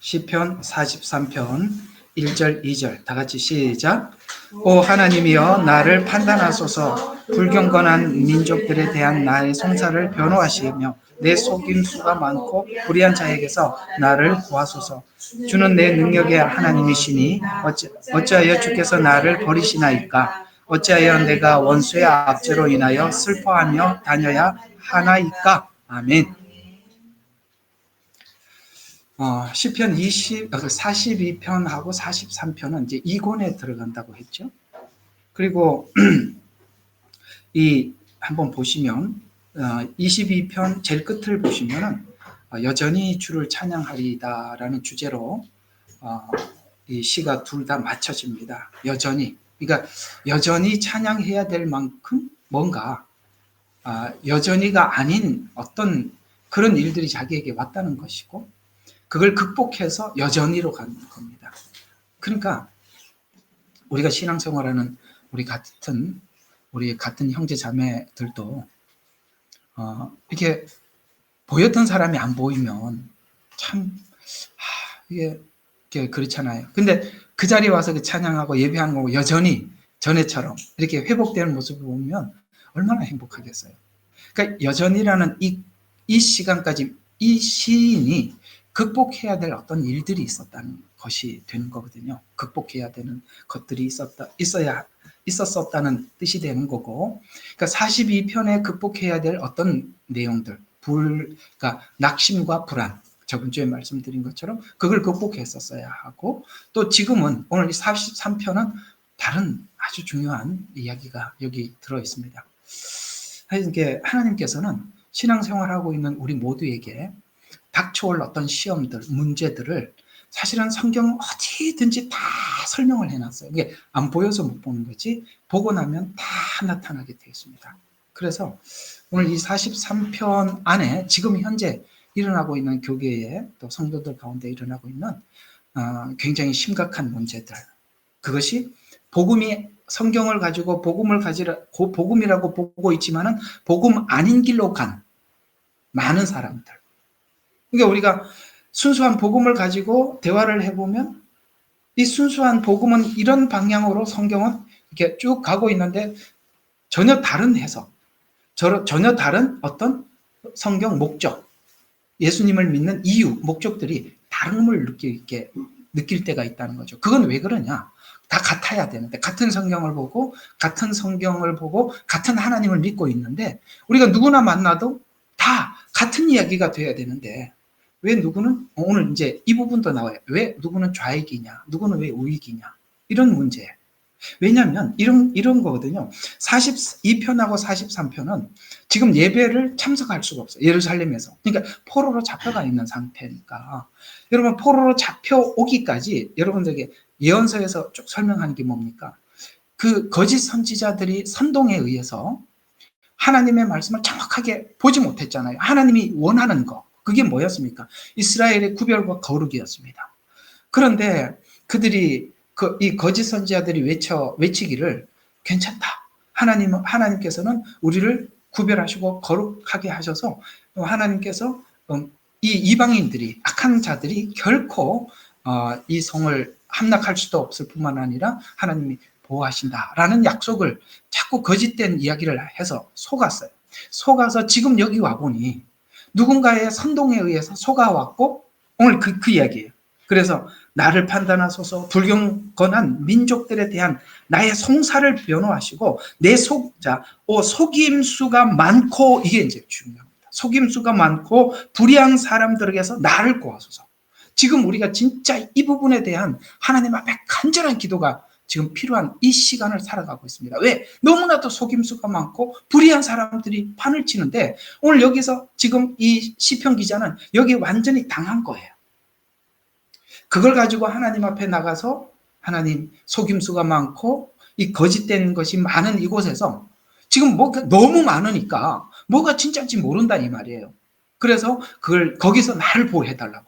시편 43편 1절 2절 다 같이 시작. 오 하나님이여 나를 판단하소서. 불경건한 민족들에 대한 나의 송사를 변호하시며 내 속임수가 많고 불의한 자에게서 나를 구하소서. 주는 내 능력의 하나님이시니 어찌하여 주께서 나를 버리시나이까. 어찌하여 내가 원수의 압제로 인하여 슬퍼하며 다녀야 하나이까. 아멘. 시편 42편하고 43편은 이제 이권에 들어간다고 했죠. 그리고 한번 보시면 22편 제일 끝을 보시면은 여전히 주를 찬양하리다라는 주제로 이 시가 둘 다 맞춰집니다. 여전히. 그러니까 여전히 찬양해야 될 만큼 뭔가 여전히가 아닌 어떤 그런 일들이 자기에게 왔다는 것이고 그걸 극복해서 여전히로 가는 겁니다. 그러니까 우리가 신앙생활하는 우리 같은 형제 자매들도 이렇게 보였던 사람이 안 보이면 참 이게 그렇잖아요. 근데 그 자리에 와서 그 찬양하고 예배하는 거고 여전히 전에처럼 이렇게 회복되는 모습을 보면 얼마나 행복하겠어요. 그러니까 여전히라는 이 시간까지 이 시인이 극복해야 될 어떤 일들이 있었다는 것이 되는 거거든요. 극복해야 되는 것들이 있었었다는 뜻이 되는 거고, 그러니까 42편에 극복해야 될 어떤 내용들, 그러니까 낙심과 불안, 저번 주에 말씀드린 것처럼 그걸 극복했었어야 하고, 또 지금은 오늘 이 43편은 다른 아주 중요한 이야기가 여기 들어 있습니다. 이게 하나님께서는 신앙생활하고 있는 우리 모두에게 닥쳐올 어떤 시험들, 문제들을 사실은 성경 어디든지 다 설명을 해놨어요. 이게 안 보여서 못 보는 거지 보고 나면 다 나타나게 되어 있습니다. 그래서 오늘 이 43편 안에 지금 현재 일어나고 있는 교계에 또 성도들 가운데 일어나고 있는 굉장히 심각한 문제들, 그것이 성경을 가지고 복음이라고 보고 있지만은 복음 아닌 길로 간 많은 사람들. 그러니까 우리가 순수한 복음을 가지고 대화를 해보면 이 순수한 복음은 이런 방향으로 성경은 이렇게 쭉 가고 있는데 전혀 다른 해석, 전혀 다른 어떤 성경 목적, 예수님을 믿는 이유, 목적들이 다름을 느낄 때가 있다는 거죠. 그건 왜 그러냐? 다 같아야 되는데 같은 성경을 보고 같은 하나님을 믿고 있는데 우리가 누구나 만나도 다 같은 이야기가 돼야 되는데 왜 누구는 오늘 이제 이 부분도 나와요. 왜 누구는 좌익이냐, 누구는 왜 우익이냐 이런 문제. 왜냐하면 이런 거거든요. 42편하고 43편은 지금 예배를 참석할 수가 없어요. 예루살렘에서. 그러니까 포로로 잡혀가 있는 상태니까. 여러분 포로로 잡혀오기까지 여러분들에게 예언서에서 쭉 설명하는 게 뭡니까? 그 거짓 선지자들이 선동에 의해서 하나님의 말씀을 정확하게 보지 못했잖아요. 하나님이 원하는 거. 그게 뭐였습니까? 이스라엘의 구별과 거룩이었습니다. 그런데 그들이 이 거짓 선지자들이 외치기를 괜찮다. 하나님께서는 우리를 구별하시고 거룩하게 하셔서 하나님께서 이 이방인들이 악한 자들이 결코 이 성을 함락할 수도 없을 뿐만 아니라 하나님이 보호하신다라는 약속을 자꾸 거짓된 이야기를 해서 속았어요. 속아서 지금 여기 와보니 누군가의 선동에 의해서 속아왔고 오늘 그 이야기예요. 그래서 나를 판단하소서. 불경건한 민족들에 대한 나의 송사를 변호하시고 내 속임수가 많고, 이게 이제 중요합니다. 속임수가 많고 불의한 사람들에게서 나를 구하소서. 지금 우리가 진짜 이 부분에 대한 하나님 앞에 간절한 기도가 지금 필요한 이 시간을 살아가고 있습니다. 왜? 너무나도 속임수가 많고 불의한 사람들이 판을 치는데 오늘 여기서 지금 이 시편 기자는 여기 완전히 당한 거예요. 그걸 가지고 하나님 앞에 나가서 하나님, 속임수가 많고 이 거짓된 것이 많은 이곳에서 지금 너무 많으니까 뭐가 진짜인지 모른다 이 말이에요. 그래서 그걸 거기서 나를 보호해달라고.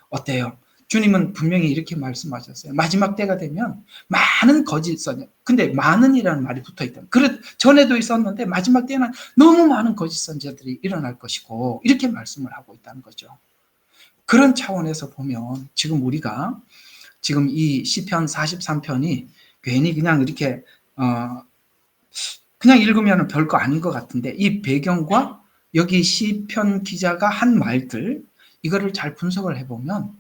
어때요? 주님은 분명히 이렇게 말씀하셨어요. 마지막 때가 되면 많은 거짓 선지자, 근데 많은이라는 말이 붙어있다. 전에도 있었는데 마지막 때는 너무 많은 거짓 선지자들이 일어날 것이고 이렇게 말씀을 하고 있다는 거죠. 그런 차원에서 보면 지금 우리가 지금 이 시편 43편이 괜히 그냥 이렇게 그냥 읽으면 별거 아닌 것 같은데 이 배경과 여기 시편 기자가 한 말들 이거를 잘 분석을 해보면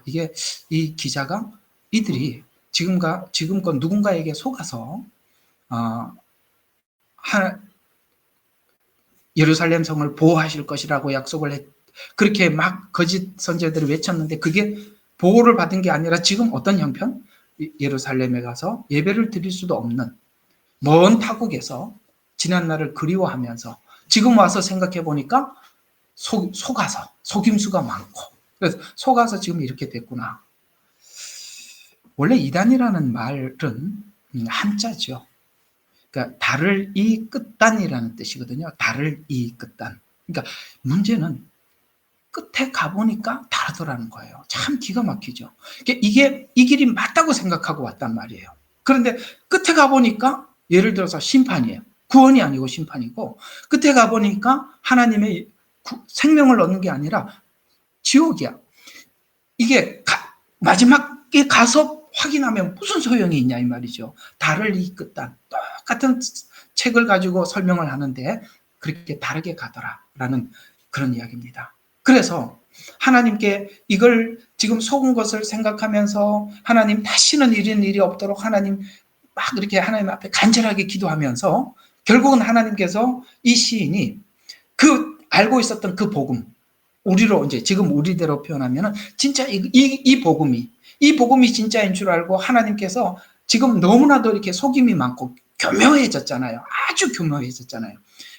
이게 이 기자가 이들이 지금껏 누군가에게 속아서 예루살렘 성을 보호하실 것이라고 약속을 그렇게 막 거짓 선지자들이 외쳤는데 그게 보호를 받은 게 아니라 지금 어떤 형편? 예루살렘에 가서 예배를 드릴 수도 없는 먼 타국에서 지난 날을 그리워하면서 지금 와서 생각해 보니까 속아서 속임수가 많고 그래서 속아서 지금 이렇게 됐구나. 원래 이단이라는 말은 한자죠. 그러니까 달을 이 끝단이라는 뜻이거든요. 달을 이 끝단. 그러니까 문제는 끝에 가보니까 다르더라는 거예요. 참 기가 막히죠. 이게 이 길이 맞다고 생각하고 왔단 말이에요. 그런데 끝에 가보니까 예를 들어서 심판이에요. 구원이 아니고 심판이고 끝에 가보니까 하나님의 생명을 얻는 게 아니라 지옥이야. 이게 마지막에 가서 확인하면 무슨 소용이 있냐 이 말이죠. 달을 이 끝단. 똑같은 책을 가지고 설명을 하는데 그렇게 다르게 가더라라는 그런 이야기입니다. 그래서 하나님께 이걸 지금 속은 것을 생각하면서 하나님 다시는 이런 일이 없도록 하나님 막 이렇게 하나님 앞에 간절하게 기도하면서 결국은 하나님께서 이 시인이 알고 있었던 그 복음 우리로 이제 지금 우리대로 표현하면은 진짜 이 복음이 진짜인 줄 알고 하나님께서 지금 너무나도 이렇게 속임이 많고 교묘해졌잖아요. 아주 교묘해졌잖아요.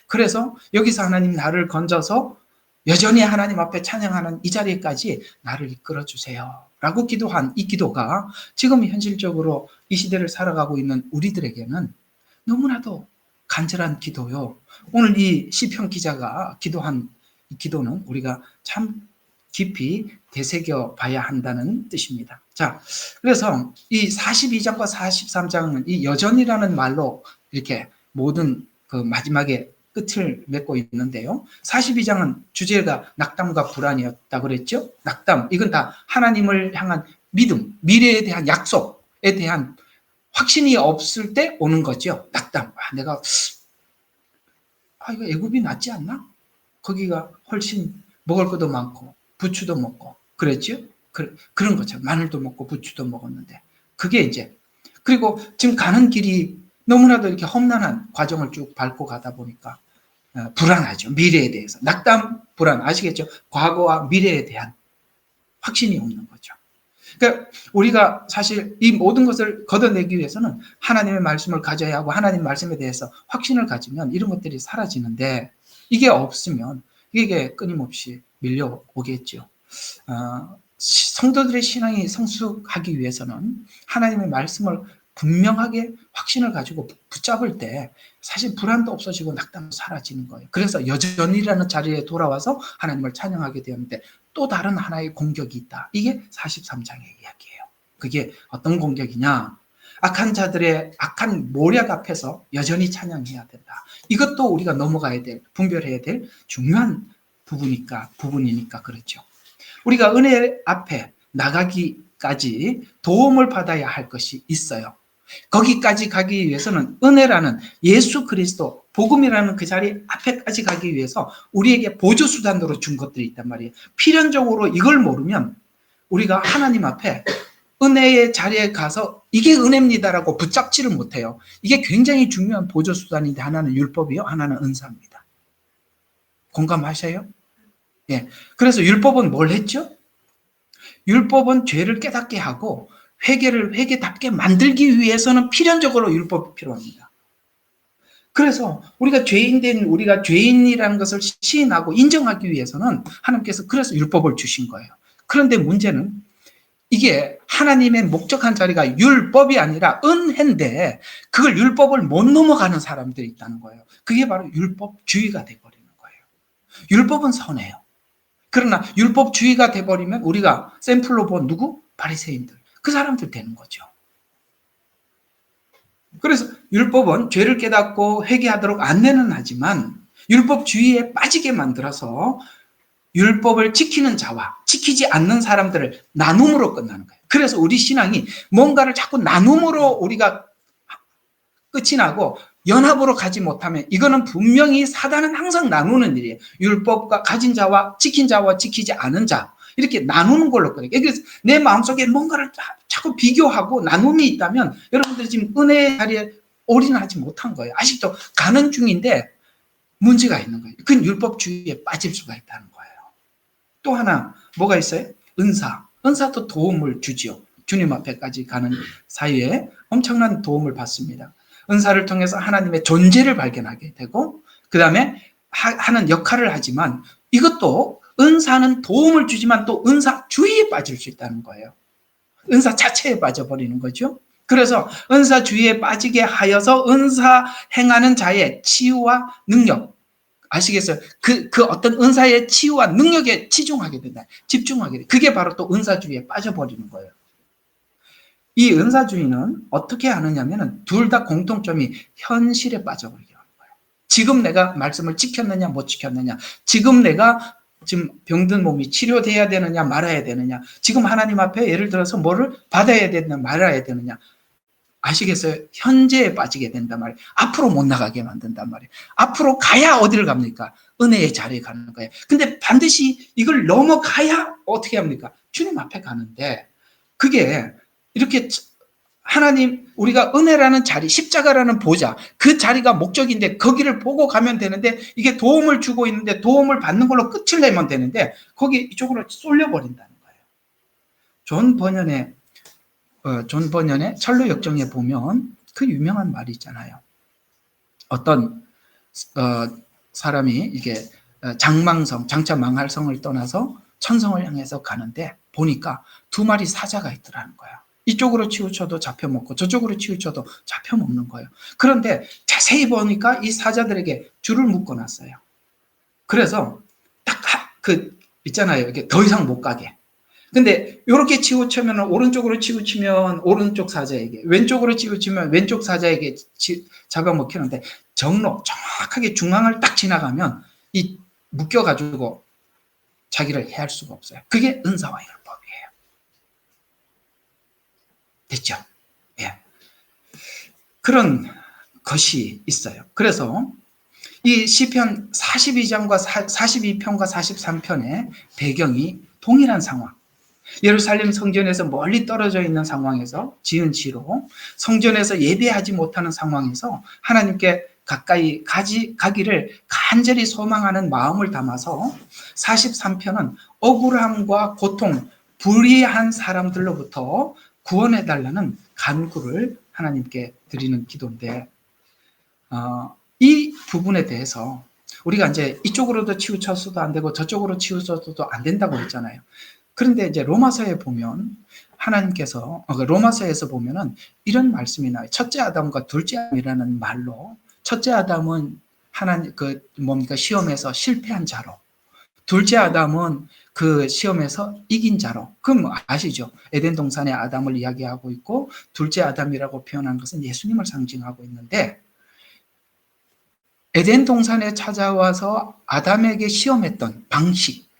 그래서 여기서 하나님 나를 건져서 여전히 하나님 앞에 찬양하는 이 자리까지 나를 이끌어 주세요. 라고 기도한 이 기도가 지금 현실적으로 이 시대를 살아가고 있는 우리들에게는 너무나도 간절한 기도요. 오늘 이 시편 기자가 기도한 이 기도는 우리가 참 깊이 되새겨 봐야 한다는 뜻입니다. 자, 그래서 이 42장과 43장은 이 여전이라는 말로 이렇게 모든 그 마지막에 끝을 맺고 있는데요. 42장은 주제가 낙담과 불안이었다 그랬죠? 낙담, 이건 다 하나님을 향한 믿음, 미래에 대한 약속에 대한 확신이 없을 때 오는 거죠. 낙담. 내가 이거 애굽이 낫지 않나? 거기가 훨씬 먹을 것도 많고 부추도 먹고 그랬죠? 그런 것처럼 마늘도 먹고 부추도 먹었는데 그게 이제 그리고 지금 가는 길이 너무나도 이렇게 험난한 과정을 쭉 밟고 가다 보니까 불안하죠. 미래에 대해서. 낙담, 불안 아시겠죠? 과거와 미래에 대한 확신이 없는 거죠. 그러니까 우리가 사실 이 모든 것을 걷어내기 위해서는 하나님의 말씀을 가져야 하고 하나님 말씀에 대해서 확신을 가지면 이런 것들이 사라지는데 이게 없으면 이게 끊임없이 밀려오겠죠. 성도들의 신앙이 성숙하기 위해서는 하나님의 말씀을 분명하게 확신을 가지고 붙잡을 때 사실 불안도 없어지고 낙담도 사라지는 거예요. 그래서 여전이라는 자리에 돌아와서 하나님을 찬양하게 되었는데 또 다른 하나의 공격이 있다. 이게 43장의 이야기예요. 그게 어떤 공격이냐? 악한 자들의 악한 모략 앞에서 여전히 찬양해야 된다. 이것도 우리가 넘어가야 될, 분별해야 될 중요한 부분이니까 그렇죠. 우리가 은혜 앞에 나가기까지 도움을 받아야 할 것이 있어요. 거기까지 가기 위해서는 은혜라는 예수 그리스도 복음이라는 그 자리 앞에까지 가기 위해서 우리에게 보조수단으로 준 것들이 있단 말이에요. 필연적으로 이걸 모르면 우리가 하나님 앞에 은혜의 자리에 가서 이게 은혜입니다라고 붙잡지를 못해요. 이게 굉장히 중요한 보조수단인데 하나는 율법이요, 하나는 은사입니다. 공감하셔요? 예. 그래서 율법은 뭘 했죠? 율법은 죄를 깨닫게 하고 회개를 회개답게 만들기 위해서는 필연적으로 율법이 필요합니다. 그래서 우리가 죄인이라는 것을 시인하고 인정하기 위해서는 하나님께서 그래서 율법을 주신 거예요. 그런데 문제는 이게 하나님의 목적한 자리가 율법이 아니라 은혜인데 그걸 율법을 못 넘어가는 사람들이 있다는 거예요. 그게 바로 율법주의가 돼버리는 거예요. 율법은 선해요. 그러나 율법주의가 돼버리면 우리가 샘플로 본 누구? 바리새인들. 그 사람들 되는 거죠. 그래서 율법은 죄를 깨닫고 회개하도록 안내는 하지만 율법주의에 빠지게 만들어서 율법을 지키는 자와 지키지 않는 사람들을 나눔으로 끝나는 거예요. 그래서 우리 신앙이 뭔가를 자꾸 나눔으로 우리가 끝이 나고 연합으로 가지 못하면 이거는 분명히 사단은 항상 나누는 일이에요. 율법과 가진 자와 지키지 않은 자 이렇게 나누는 걸로 끝내요. 그래서 내 마음속에 뭔가를 자꾸 비교하고 나눔이 있다면 여러분들이 지금 은혜의 자리에 올인하지 못한 거예요. 아직도 가는 중인데 문제가 있는 거예요. 그건 율법주의에 빠질 수가 있다는 거예요. 또 하나 뭐가 있어요? 은사도 도움을 주지요. 주님 앞에까지 가는 사이에 엄청난 도움을 받습니다. 은사를 통해서 하나님의 존재를 발견하게 되고 그 다음에 하는 역할을 하지만 이것도 은사는 도움을 주지만 또 은사주의에 빠질 수 있다는 거예요. 은사 자체에 빠져버리는 거죠. 그래서 은사주의에 빠지게 하여서 은사 행하는 자의 치유와 능력 아시겠어요? 그 어떤 은사의 치유와 능력에 치중하게 된다. 집중하게 된다. 그게 바로 또 은사주의에 빠져버리는 거예요. 이 은사주의는 어떻게 하느냐면 둘 다 공통점이 현실에 빠져버리게 하는 거예요. 지금 내가 말씀을 지켰느냐 못 지켰느냐, 지금 내가 지금 병든 몸이 치료돼야 되느냐 말아야 되느냐, 지금 하나님 앞에 예를 들어서 뭐를 받아야 되느냐 말아야 되느냐, 아시겠어요? 현재에 빠지게 된단 말이에요. 앞으로 못 나가게 만든단 말이에요. 앞으로 가야 어디를 갑니까? 은혜의 자리에 가는 거예요. 근데 반드시 이걸 넘어가야 어떻게 합니까? 주님 앞에 가는데 그게 이렇게 하나님 우리가 은혜라는 자리, 십자가라는 보좌, 그 자리가 목적인데 거기를 보고 가면 되는데 이게 도움을 주고 있는데 도움을 받는 걸로 끝을 내면 되는데 거기 이쪽으로 쏠려버린다는 거예요. 존 번연의 철로 역정에 보면 그 유명한 말이 있잖아요. 어떤 사람이 이게 장차 망할 성을 떠나서 천성을 향해서 가는데 보니까 두 마리 사자가 있더라는 거예요. 이쪽으로 치우쳐도 잡혀먹고 저쪽으로 치우쳐도 잡혀먹는 거예요. 그런데 자세히 보니까 이 사자들에게 줄을 묶어놨어요. 그래서 딱 있잖아요. 이렇게 더 이상 못 가게. 근데 이렇게 치우치면 오른쪽으로 치우치면 오른쪽 사자에게, 왼쪽으로 치우치면 왼쪽 사자에게 잡아먹히는데 정확하게 중앙을 딱 지나가면 이 묶여가지고 자기를 해할 수가 없어요. 그게 은사와 율법이에요. 됐죠? 예. 그런 것이 있어요. 그래서 이 시편 42장과 42편과 43편의 배경이 동일한 상황. 예루살렘 성전에서 멀리 떨어져 있는 상황에서 지은 지로 성전에서 예배하지 못하는 상황에서 하나님께 가까이 가기를 간절히 소망하는 마음을 담아서 43편은 억울함과 고통, 불의한 사람들로부터 구원해달라는 간구를 하나님께 드리는 기도인데 이 부분에 대해서 우리가 이제 이쪽으로도 치우쳐서도 안 되고 저쪽으로 치우쳐서도 안 된다고 했잖아요. 그런데 이제 로마서에 보면 하나님께서 로마서에서 보면은 이런 말씀이 나와요. 첫째 아담과 둘째 아담이라는 말로 첫째 아담은 하나님 시험에서 실패한 자로, 둘째 아담은 그 시험에서 이긴 자로. 그럼 아시죠? 에덴 동산의 아담을 이야기하고 있고 둘째 아담이라고 표현한 것은 예수님을 상징하고 있는데 에덴 동산에 찾아와서 아담에게 시험했던 방식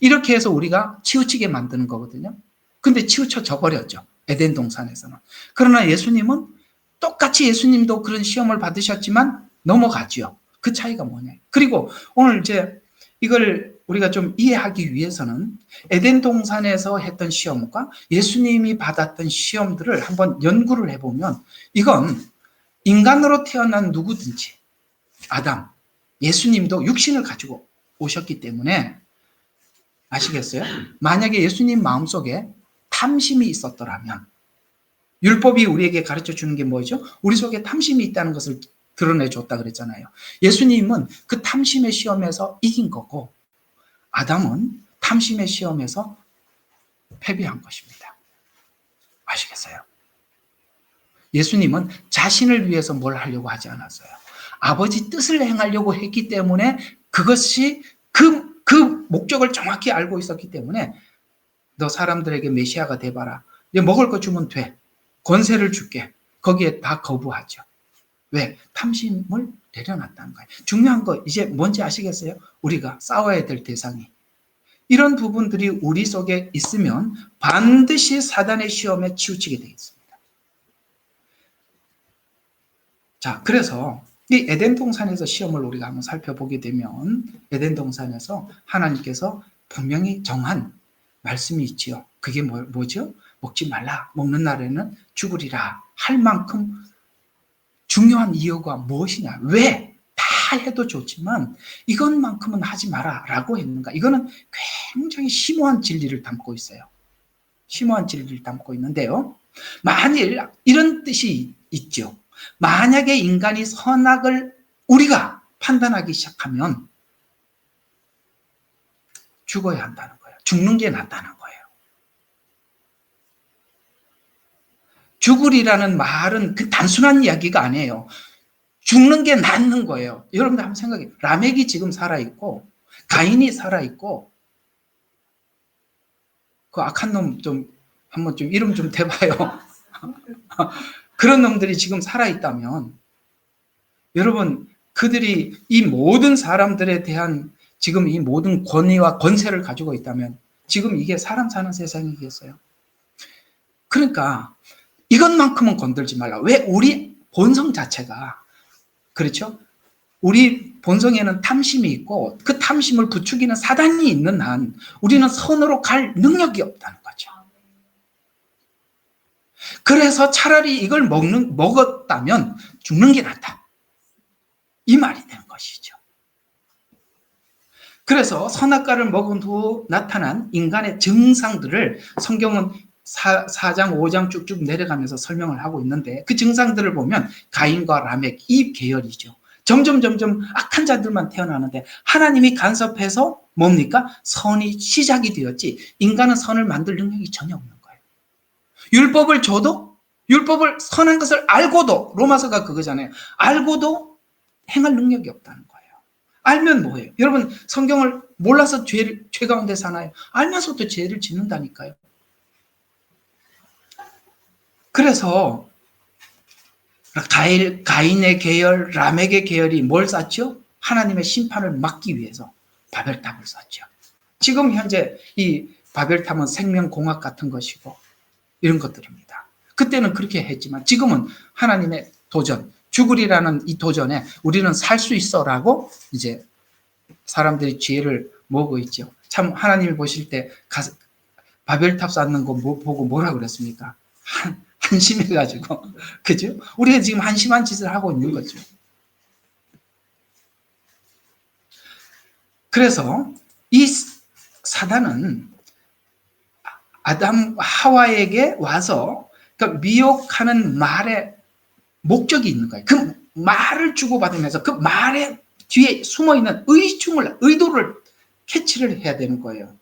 이렇게 해서 우리가 치우치게 만드는 거거든요. 근데 치우쳐져 버렸죠. 에덴 동산에서는. 그러나 예수님은 똑같이 예수님도 그런 시험을 받으셨지만 넘어가죠. 그 차이가 뭐냐. 그리고 오늘 이제 이걸 우리가 좀 이해하기 위해서는 에덴 동산에서 했던 시험과 예수님이 받았던 시험들을 한번 연구를 해보면 이건 인간으로 태어난 누구든지 아담, 예수님도 육신을 가지고 오셨기 때문에 아시겠어요? 만약에 예수님 마음속에 탐심이 있었더라면 율법이 우리에게 가르쳐 주는 게 뭐죠? 우리 속에 탐심이 있다는 것을 드러내줬다 그랬잖아요. 예수님은 그 탐심의 시험에서 이긴 거고 아담은 탐심의 시험에서 패배한 것입니다. 아시겠어요? 예수님은 자신을 위해서 뭘 하려고 하지 않았어요. 아버지 뜻을 행하려고 했기 때문에 그것이 그 목적을 정확히 알고 있었기 때문에 너 사람들에게 메시아가 돼봐라. 이제 먹을 거 주면 돼. 권세를 줄게. 거기에 다 거부하죠. 왜? 탐심을 내려놨다는 거예요. 중요한 거 이제 뭔지 아시겠어요? 우리가 싸워야 될 대상이. 이런 부분들이 우리 속에 있으면 반드시 사단의 시험에 치우치게 되겠습니다. 자, 그래서 이 에덴 동산에서 시험을 우리가 한번 살펴보게 되면 에덴 동산에서 하나님께서 분명히 정한 말씀이 있지요. 그게 뭐죠? 먹지 말라. 먹는 날에는 죽으리라. 할 만큼 중요한 이유가 무엇이냐? 왜? 다 해도 좋지만 이것만큼은 하지 마라 라고 했는가? 이거는 굉장히 심오한 진리를 담고 있어요. 심오한 진리를 담고 있는데요. 만일 이런 뜻이 있죠. 만약에 인간이 선악을 우리가 판단하기 시작하면 죽어야 한다는 거예요. 죽는 게 낫다는 거예요. 죽으리라는 말은 그 단순한 이야기가 아니에요. 죽는 게 낫는 거예요. 여러분들 한번 생각해요. 라멕이 지금 살아있고 가인이 살아있고 그 악한 놈 좀 한번 좀 이름 좀 대봐요. 그런 놈들이 지금 살아있다면 여러분 그들이 이 모든 사람들에 대한 지금 이 모든 권위와 권세를 가지고 있다면 지금 이게 사람 사는 세상이겠어요? 그러니까 이것만큼은 건들지 말라. 왜? 우리 본성 자체가 그렇죠? 우리 본성에는 탐심이 있고 그 탐심을 부추기는 사단이 있는 한 우리는 선으로 갈 능력이 없다는 거죠. 그래서 차라리 이걸 먹었다면 죽는 게 낫다. 이 말이 되는 것이죠. 그래서 선악과를 먹은 후 나타난 인간의 증상들을 성경은 4장, 5장 쭉쭉 내려가면서 설명을 하고 있는데 그 증상들을 보면 가인과 라멕 이 계열이죠. 점점 악한 자들만 태어나는데 하나님이 간섭해서 뭡니까? 선이 시작이 되었지 인간은 선을 만들 능력이 전혀 없는 거예요. 율법을 줘도 율법을 선한 것을 알고도 로마서가 그거잖아요. 알고도 행할 능력이 없다는 거예요. 알면 뭐예요? 여러분 성경을 몰라서 죄 가운데 사나요? 알면서도 죄를 짓는다니까요. 그래서 가인의 계열, 라멕의 계열이 뭘 쌓죠? 하나님의 심판을 막기 위해서 바벨탑을 쌓죠. 지금 현재 이 바벨탑은 생명공학 같은 것이고 이런 것들입니다. 그때는 그렇게 했지만 지금은 하나님의 도전, 죽으리라는 이 도전에 우리는 살 수 있어라고 이제 사람들이 지혜를 모으고 있죠. 참 하나님이 보실 때 바벨탑 쌓는 거 보고 뭐라 그랬습니까? 한심해가지고 그죠? 우리가 지금 한심한 짓을 하고 있는 거죠. 그래서 이 사단은 아담 하와에게 와서 그러니까 미혹하는 말에 목적이 있는 거예요. 그 말을 주고받으면서 그 말의 뒤에 숨어있는 의도를 캐치를 해야 되는 거예요.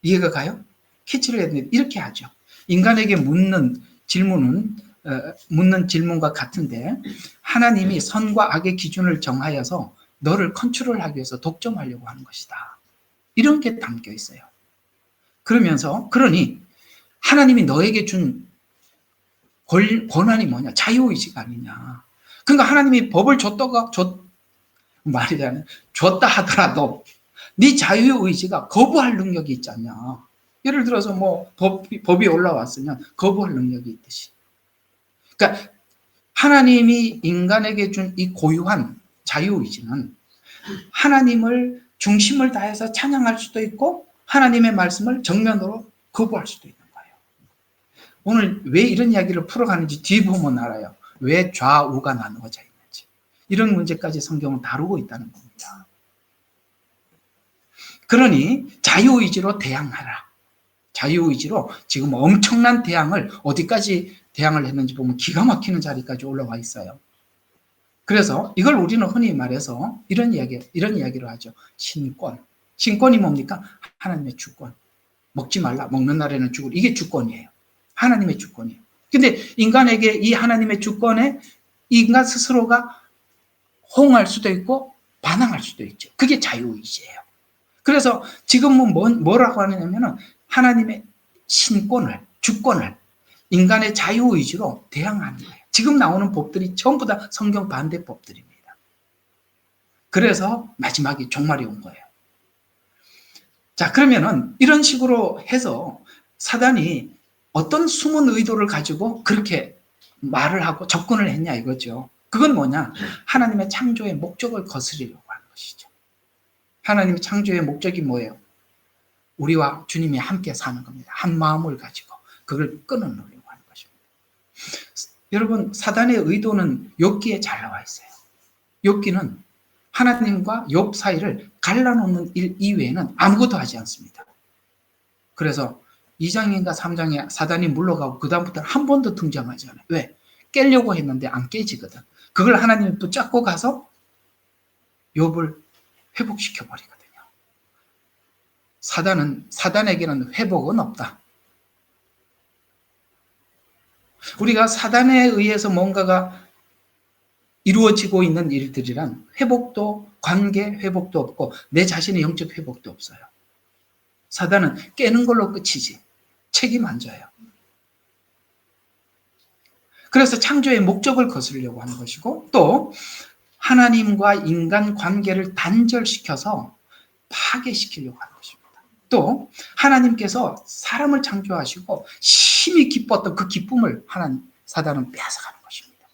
이해가 가요? 캐치를 해야 되는데 이렇게 하죠. 인간에게 묻는 질문과 같은데 하나님이 선과 악의 기준을 정하여서 너를 컨트롤하기 위해서 독점하려고 하는 것이다. 이런 게 담겨 있어요. 그러니 하나님이 너에게 준 권한이 뭐냐? 자유의지가 아니냐. 그러니까 하나님이 법을 말이잖아요. 줬다 하더라도 네 자유의지가 거부할 능력이 있지 않냐. 예를 들어서 뭐 법이 올라왔으면 거부할 능력이 있듯이. 그러니까 하나님이 인간에게 준 이 고유한 자유의지는 하나님을 중심을 다해서 찬양할 수도 있고 하나님의 말씀을 정면으로 거부할 수도 있는 거예요. 오늘 왜 이런 이야기를 풀어가는지 뒤에 보면 알아요. 왜 좌우가 나누어져 있는지. 이런 문제까지 성경은 다루고 있다는 겁니다. 그러니 자유의지로 대항하라. 자유의지로 지금 엄청난 대항을 어디까지 대항을 했는지 보면 기가 막히는 자리까지 올라와 있어요. 그래서 이걸 우리는 흔히 말해서 이런 이야기를 하죠. 신권. 신권이 뭡니까? 하나님의 주권. 먹지 말라. 먹는 날에는 죽을. 이게 주권이에요. 하나님의 주권이에요. 근데 인간에게 이 하나님의 주권에 인간 스스로가 호응할 수도 있고 반항할 수도 있죠. 그게 자유의지예요. 그래서 지금은 뭐라고 하느냐면은 하나님의 신권을, 주권을 인간의 자유의지로 대항하는 거예요. 지금 나오는 법들이 전부 다 성경 반대 법들입니다. 그래서 마지막에 종말이 온 거예요. 자, 그러면은 이런 식으로 해서 사단이 어떤 숨은 의도를 가지고 그렇게 말을 하고 접근을 했냐 이거죠. 그건 뭐냐? 하나님의 창조의 목적을 거스르려고 하는 것이죠. 하나님의 창조의 목적이 뭐예요? 우리와 주님이 함께 사는 겁니다. 한 마음을 가지고 그걸 끊어놓으려고 하는 것입니다. 여러분, 사단의 의도는 욥기에 잘 나와 있어요. 욥기는 하나님과 욥 사이를 갈라놓는 일 이외에는 아무것도 하지 않습니다. 그래서 2장인가 3장에 사단이 물러가고 그 다음부터는 한 번도 등장하지 않아요. 왜? 깨려고 했는데 안 깨지거든. 그걸 하나님이 붙잡고 가서 욥을 회복시켜 버리거든요. 사단에게는 회복은 없다. 우리가 사단에 의해서 뭔가가 이루어지고 있는 일들이란 회복도, 관계 회복도 없고 내 자신의 영적 회복도 없어요. 사단은 깨는 걸로 끝이지 책임 안 져요. 그래서 창조의 목적을 거스르려고 하는 것이고, 또 하나님과 인간 관계를 단절시켜서 파괴시키려고 하는 것입니다. 또 하나님께서 사람을 창조하시고 심히 기뻤던 그 기쁨을 사단은 빼앗아가는 것입니다.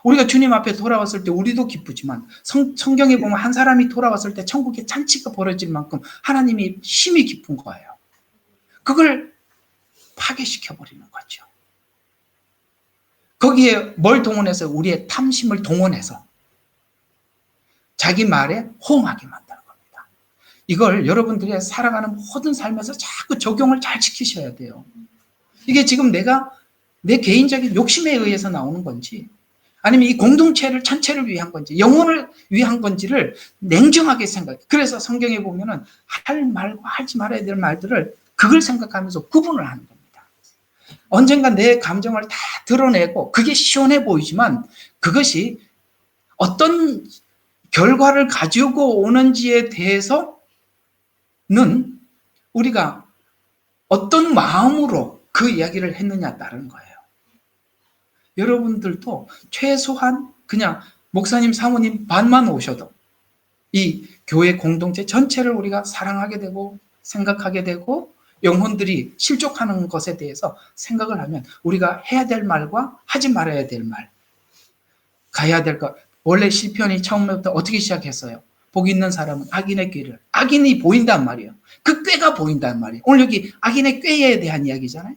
우리가 주님 앞에 돌아왔을 때 우리도 기쁘지만 성경에 보면 한 사람이 돌아왔을 때 천국에 잔치가 벌어질 만큼 하나님이 심히 기쁜 거예요. 그걸 파괴시켜버리는 거죠. 거기에 뭘 동원해서? 우리의 탐심을 동원해서 자기 말에 호응하게 만드는 겁니다. 이걸 여러분들이 살아가는 모든 삶에서 자꾸 적용을 잘 지키셔야 돼요. 이게 지금 내 개인적인 욕심에 의해서 나오는 건지, 아니면 이 공동체를 전체를 위한 건지, 영혼을 위한 건지를 냉정하게 생각해. 그래서 성경에 보면은 할 말과 하지 말아야 될 말들을 그걸 생각하면서 구분을 하는 겁니다. 언젠가 내 감정을 다 드러내고 그게 시원해 보이지만 그것이 어떤 결과를 가지고 오는지에 대해서는 우리가 어떤 마음으로 그 이야기를 했느냐에 따른 거예요. 여러분들도 최소한 그냥 목사님, 사모님 반만 오셔도 이 교회 공동체 전체를 우리가 사랑하게 되고 생각하게 되고 영혼들이 실족하는 것에 대해서 생각을 하면 우리가 해야 될 말과 하지 말아야 될 말, 가야 될 것. 원래 시편이 처음부터 어떻게 시작했어요? 복 있는 사람은 악인의 꾀를, 악인이 보인단 말이에요. 그 꾀가 보인단 말이에요. 오늘 여기 악인의 꾀에 대한 이야기잖아요.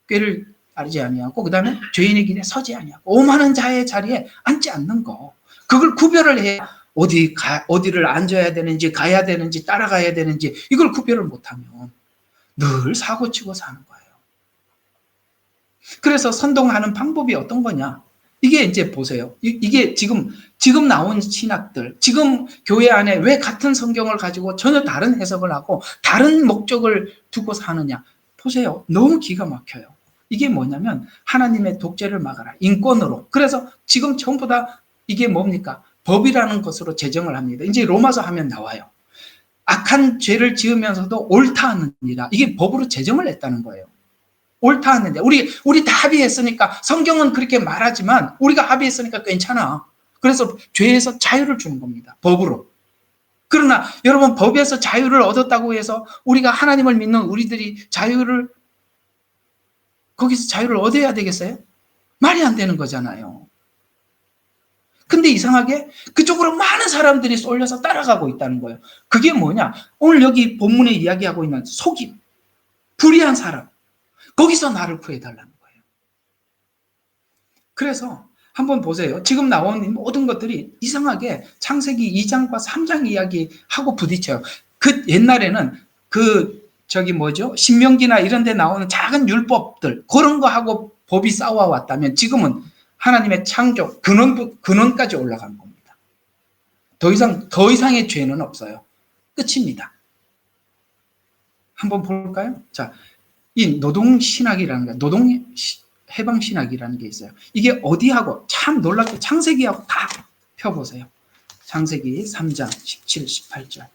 꾀를 알지 아니하고, 그 다음에 죄인의 길에 서지 아니하고, 오만한 자의 자리에 앉지 않는 거. 그걸 구별을 해야 어디를 앉아야 되는지, 가야 되는지, 따라가야 되는지, 이걸 구별을 못하면 늘 사고치고 사는 거예요. 그래서 선동하는 방법이 어떤 거냐? 이게 이제 보세요. 이게 지금 나온 신학들, 지금 교회 안에 왜 같은 성경을 가지고 전혀 다른 해석을 하고 다른 목적을 두고 사느냐? 보세요. 너무 기가 막혀요. 이게 뭐냐면 하나님의 독재를 막아라. 인권으로. 그래서 지금 전부 다 이게 뭡니까? 법이라는 것으로 제정을 합니다. 이제 로마서 하면 나와요. 악한 죄를 지으면서도 옳다 하느니라. 이게 법으로 제정을 했다는 거예요. 옳다 하느니라. 우리 다 합의했으니까, 성경은 그렇게 말하지만 우리가 합의했으니까 괜찮아. 그래서 죄에서 자유를 주는 겁니다. 법으로. 그러나 여러분, 법에서 자유를 얻었다고 해서 우리가 하나님을 믿는 우리들이 거기서 자유를 얻어야 되겠어요? 말이 안 되는 거잖아요. 근데 이상하게 그쪽으로 많은 사람들이 쏠려서 따라가고 있다는 거예요. 그게 뭐냐? 오늘 여기 본문에 이야기하고 있는 속임, 불의한 사람, 거기서 나를 구해달라는 거예요. 그래서 한번 보세요. 지금 나온 모든 것들이 이상하게 창세기 2장과 3장 이야기하고 부딪혀요. 그 옛날에는 신명기나 이런 데 나오는 작은 율법들, 그런 거 하고 법이 싸워왔다면 지금은 하나님의 창조, 근원까지 올라간 겁니다. 더 이상의 죄는 없어요. 끝입니다. 한번 볼까요? 자, 이 노동신학이라는 거, 해방신학이라는 게 있어요. 이게 어디하고 참 놀랍게 창세기하고 다 펴보세요. 창세기 3장 17, 18절.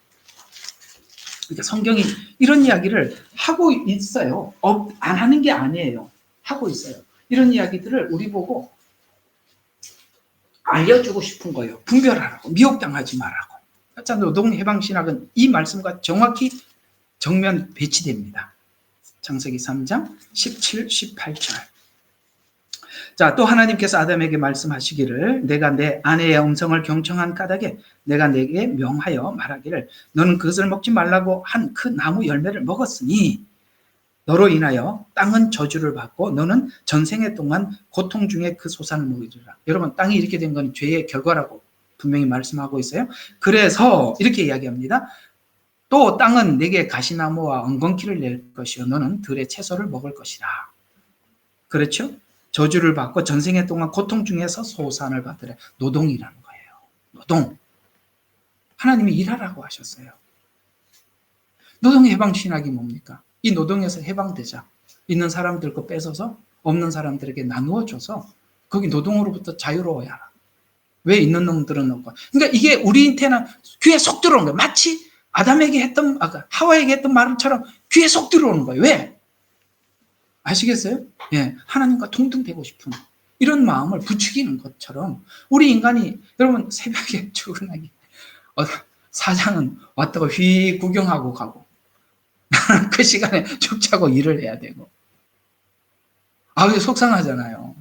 그러니까 성경이 이런 이야기를 하고 있어요. 안 하는 게 아니에요. 하고 있어요. 이런 이야기들을 우리 보고 알려주고 싶은 거예요. 분별하라고, 미혹당하지 말라고. 자, 노동해방신학은 이 말씀과 정확히 정면 배치됩니다. 창세기 3장 17, 18절. 자, 또 하나님께서 아담에게 말씀하시기를 내가 내 아내의 음성을 경청한 까닭에 내가 내게 명하여 말하기를 너는 그것을 먹지 말라고 한 그 나무 열매를 먹었으니 너로 인하여 땅은 저주를 받고 너는 전생의 동안 고통 중에 그 소산을 먹이리라. 여러분, 땅이 이렇게 된 건 죄의 결과라고 분명히 말씀하고 있어요. 그래서 이렇게 이야기합니다. 또 땅은 내게 가시나무와 엉겅퀴를 낼 것이요 너는 들의 채소를 먹을 것이라. 그렇죠? 저주를 받고 전생의 동안 고통 중에서 소산을 받으래. 노동이라는 거예요. 노동. 하나님이 일하라고 하셨어요. 노동의 해방신학이 뭡니까? 이 노동에서 해방되자. 있는 사람들 거 뺏어서 없는 사람들에게 나누어줘서 거기 노동으로부터 자유로워야 하라. 왜 있는 놈들은 없고. 그러니까 이게 우리한테는 귀에 속 들어오는 거예요. 마치 아담에게 했던, 하와에게 했던 말처럼 귀에 속 들어오는 거예요. 왜? 아시겠어요? 예, 하나님과 동등되고 싶은 이런 마음을 부추기는 것처럼 우리 인간이, 여러분, 새벽에 출근하기, 사장은 왔다가 휘 구경하고 가고 나는 그 시간에 죽 자고 일을 해야 되고, 그게 속상하잖아요.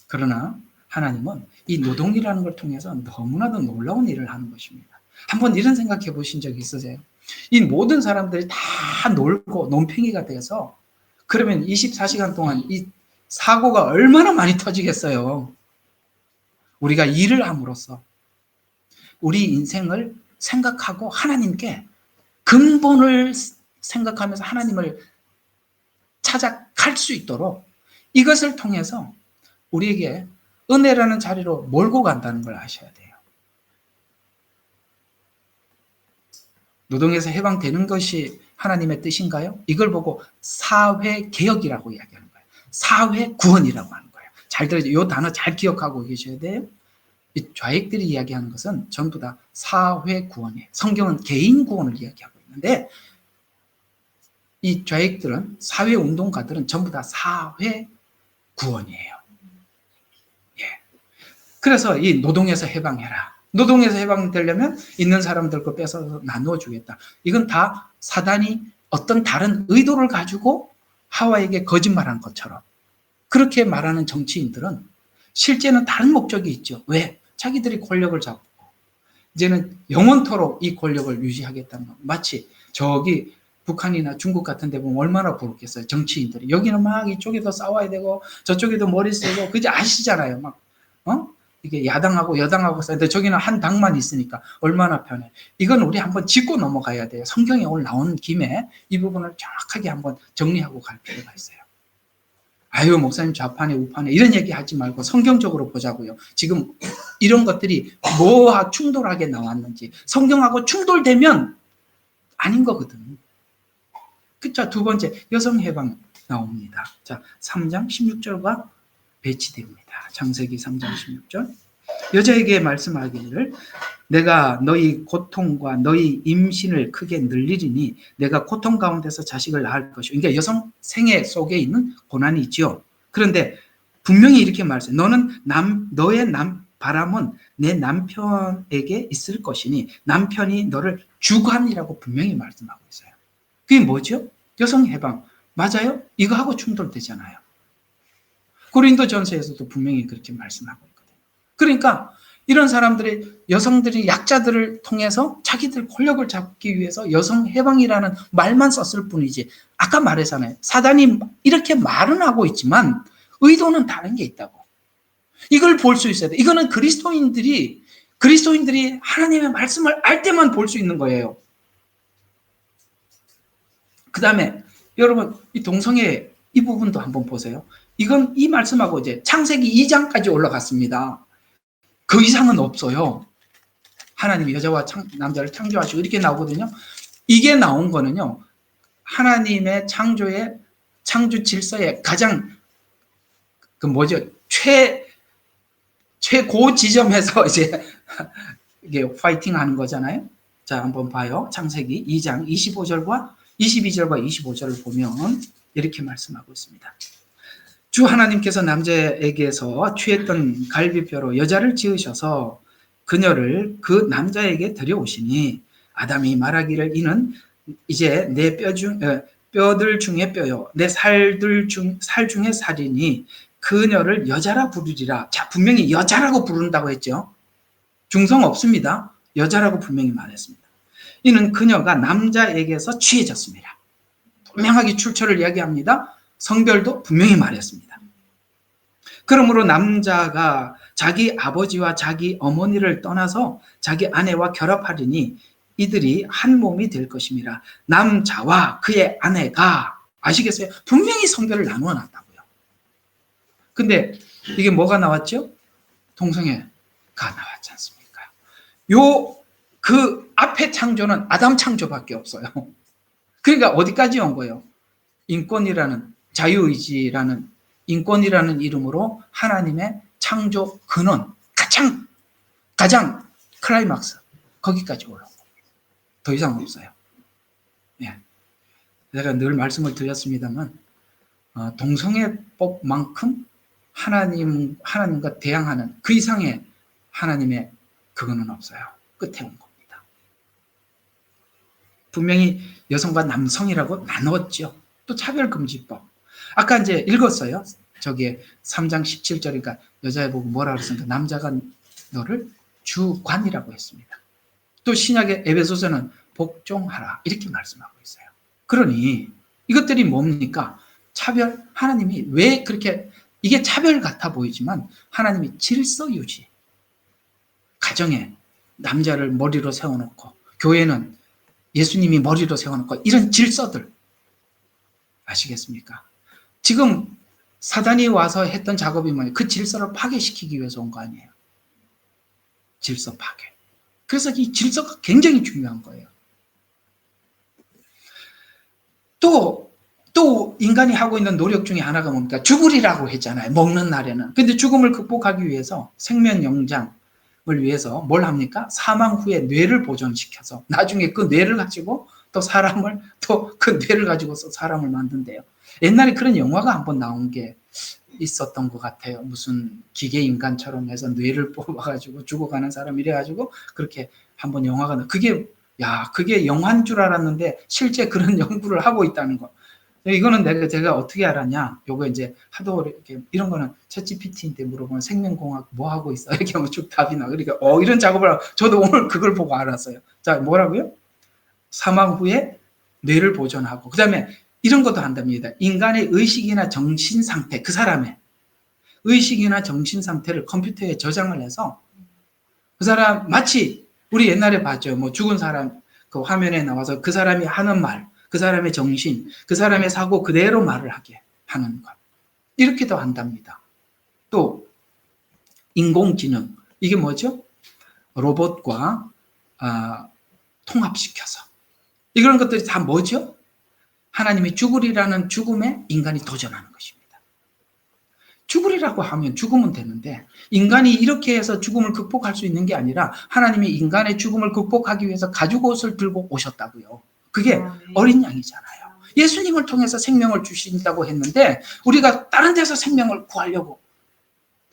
그러나 하나님은 이 노동이라는 걸 통해서 너무나도 놀라운 일을 하는 것입니다. 한번 이런 생각해 보신 적 있으세요? 이 모든 사람들이 다 놀고 논팽이가 돼서 그러면 24시간 동안 이 사고가 얼마나 많이 터지겠어요. 우리가 일을 함으로써 우리 인생을 생각하고 하나님께 근본을 생각하면서 하나님을 찾아갈 수 있도록 이것을 통해서 우리에게 은혜라는 자리로 몰고 간다는 걸 아셔야 돼요. 노동에서 해방되는 것이 하나님의 뜻인가요? 이걸 보고 사회개혁이라고 이야기하는 거예요. 사회구원이라고 하는 거예요. 잘 들어요. 이 단어 잘 기억하고 계셔야 돼요. 이 좌익들이 이야기하는 것은 전부 다 사회구원이에요. 성경은 개인구원을 이야기하고 있는데 이 좌익들은, 사회운동가들은 전부 다 사회구원이에요. 예. 그래서 이 노동에서 해방해라. 노동에서 해방되려면 있는 사람들 거 뺏어서 나누어 주겠다. 이건 다 사단이 어떤 다른 의도를 가지고 하와에게 거짓말한 것처럼 그렇게 말하는 정치인들은 실제는 다른 목적이 있죠. 왜? 자기들이 권력을 잡고 이제는 영원토록 이 권력을 유지하겠다는 거. 마치 저기 북한이나 중국 같은 데 보면 얼마나 부럽겠어요. 정치인들이. 여기는 막 이쪽에도 싸워야 되고 저쪽에도 머리 쓰고 그지 아시잖아요. 막 이게 야당하고 여당하고 싸는데 저기는 한 당만 있으니까 얼마나 편해. 이건 우리 한번 짚고 넘어가야 돼요. 성경에 오늘 나오는 김에 이 부분을 정확하게 한번 정리하고 갈 필요가 있어요. 아유, 목사님 좌판에 우판에 이런 얘기 하지 말고 성경적으로 보자고요. 지금 이런 것들이 뭐와 충돌하게 나왔는지. 성경하고 충돌되면 아닌 거거든. 자, 두 번째, 여성 해방 나옵니다. 자, 3장 16절과 배치됩니다. 창세기 3장 16절. 여자에게 말씀하기를 내가 너희 고통과 너희 임신을 크게 늘리리니 내가 고통 가운데서 자식을 낳을 것이요. 그러니까 여성 생애 속에 있는 고난이 있죠. 그런데 분명히 이렇게 말했어요. 너의 바람은 내 남편에게 있을 것이니 남편이 너를 주관이라고 분명히 말씀하고 있어요. 그게 뭐죠? 여성 해방. 맞아요? 이거하고 충돌되잖아요. 고린도전서에서도 분명히 그렇게 말씀하고 있거든요. 그러니까 이런 사람들이, 여성들이 약자들을 통해서 자기들 권력을 잡기 위해서 여성 해방이라는 말만 썼을 뿐이지, 아까 말했잖아요. 사단이 이렇게 말은 하고 있지만 의도는 다른 게 있다고. 이걸 볼 수 있어야 돼. 이거는 그리스도인들이 하나님의 말씀을 알 때만 볼 수 있는 거예요. 그 다음에 여러분, 이 동성애 이 부분도 한번 보세요. 이건 이 말씀하고 이제 창세기 2장까지 올라갔습니다. 그 이상은 없어요. 하나님이 여자와 남자를 창조하시고 이렇게 나오거든요. 이게 나온 거는요, 하나님의 창조 질서의 가장 최고 지점에서 이제 이게 파이팅 하는 거잖아요. 자, 한번 봐요. 창세기 2장 22절과 25절을 보면 이렇게 말씀하고 있습니다. 주 하나님께서 남자에게서 취했던 갈비뼈로 여자를 지으셔서 그녀를 그 남자에게 들여오시니 아담이 말하기를 이는 이제 내 뼈들 중에 뼈요 내 살 중에 살이니 그녀를 여자라 부르리라. 자, 분명히 여자라고 부른다고 했죠. 중성 없습니다. 여자라고 분명히 말했습니다. 이는 그녀가 남자에게서 취해졌습니다. 분명하게 출처를 이야기합니다. 성별도 분명히 말했습니다. 그러므로 남자가 자기 아버지와 자기 어머니를 떠나서 자기 아내와 결합하리니 이들이 한 몸이 될 것입니다. 남자와 그의 아내가, 아시겠어요? 분명히 성별을 나누어 놨다고요. 근데 이게 뭐가 나왔죠? 동성애가 나왔지 않습니까? 그 앞에 창조는 아담 창조밖에 없어요. 그러니까 어디까지 온 거예요? 인권이라는, 자유의지라는 인권이라는 이름으로 하나님의 창조 근원, 가장 클라이막스, 거기까지 올라온 거예요. 더 이상 없어요. 예. 제가 늘 말씀을 드렸습니다만, 동성애법만큼 하나님과 대항하는 그 이상의 하나님의 그거는 없어요. 끝에 온 겁니다. 분명히 여성과 남성이라고 나눴죠. 또 차별금지법. 아까 이제 읽었어요. 저기에 3장 17절이니까 여자애 보고 뭐라 그랬습니까? 남자가 너를 주관이라고 했습니다. 또 신약의 에베소서는 복종하라 이렇게 말씀하고 있어요. 그러니 이것들이 뭡니까? 차별, 하나님이 왜 그렇게, 이게 차별 같아 보이지만 하나님이 질서 유지, 가정에 남자를 머리로 세워놓고 교회는 예수님이 머리로 세워놓고 이런 질서들 아시겠습니까? 지금 사단이 와서 했던 작업이 뭐예요? 그 질서를 파괴시키기 위해서 온 거 아니에요. 질서 파괴. 그래서 이 질서가 굉장히 중요한 거예요. 또 인간이 하고 있는 노력 중에 하나가 뭡니까? 죽으리라고 했잖아요. 먹는 날에는. 근데 죽음을 극복하기 위해서 생명 영장을 위해서 뭘 합니까? 사망 후에 뇌를 보존시켜서 나중에 그 뇌를 가지고 또 그 뇌를 가지고서 사람을 만든대요. 옛날에 그런 영화가 한번 나온 게 있었던 것 같아요. 무슨 기계 인간처럼 해서 뇌를 뽑아가지고 죽어가는 사람 이래가지고 그렇게 한번 영화가 그게 영화인 줄 알았는데 실제 그런 연구를 하고 있다는 거. 이거는 제가 어떻게 알았냐? 요거 이제 하도 이렇게 이런 거는 챗GPT한테 물어보면 생명공학 뭐 하고 있어? 이렇게 하면 쭉 답이 나. 그러니까 이런 작업을 하고 저도 오늘 그걸 보고 알았어요. 자, 뭐라고요? 사망 후에 뇌를 보존하고 그다음에 이런 것도 한답니다. 인간의 의식이나 정신 상태, 그 사람의 의식이나 정신 상태를 컴퓨터에 저장을 해서 그 사람 마치 우리 옛날에 봤죠. 뭐 죽은 사람 그 화면에 나와서 그 사람이 하는 말, 그 사람의 정신, 그 사람의 사고 그대로 말을 하게 하는 것. 이렇게도 한답니다. 또 인공지능, 이게 뭐죠? 로봇과 통합시켜서 이런 것들이 다 뭐죠? 하나님이 죽으리라는 죽음에 인간이 도전하는 것입니다. 죽으리라고 하면 죽으면 되는데 인간이 이렇게 해서 죽음을 극복할 수 있는 게 아니라 하나님이 인간의 죽음을 극복하기 위해서 가죽옷을 들고 오셨다고요. 그게 어린 양이잖아요. 예수님을 통해서 생명을 주신다고 했는데 우리가 다른 데서 생명을 구하려고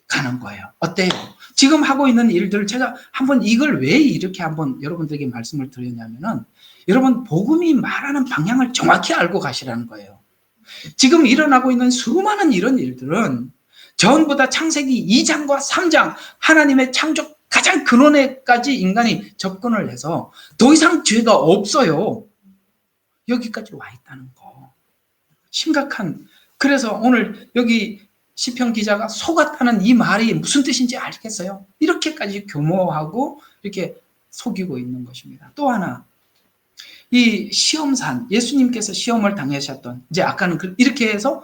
가는 거예요. 어때요? 지금 하고 있는 일들을 제가 한번 이걸 왜 이렇게 한번 여러분들에게 말씀을 드렸냐면은 여러분 복음이 말하는 방향을 정확히 알고 가시라는 거예요. 지금 일어나고 있는 수많은 이런 일들은 전부 다 창세기 2장과 3장 하나님의 창조 가장 근원에까지 인간이 접근을 해서 더 이상 죄가 없어요. 여기까지 와 있다는 거. 심각한. 그래서 오늘 여기 시편 기자가 속았다는 이 말이 무슨 뜻인지 알겠어요? 이렇게까지 교모하고 이렇게 속이고 있는 것입니다. 또 하나, 이 시험산, 예수님께서 시험을 당하셨던, 이제 아까는 이렇게 해서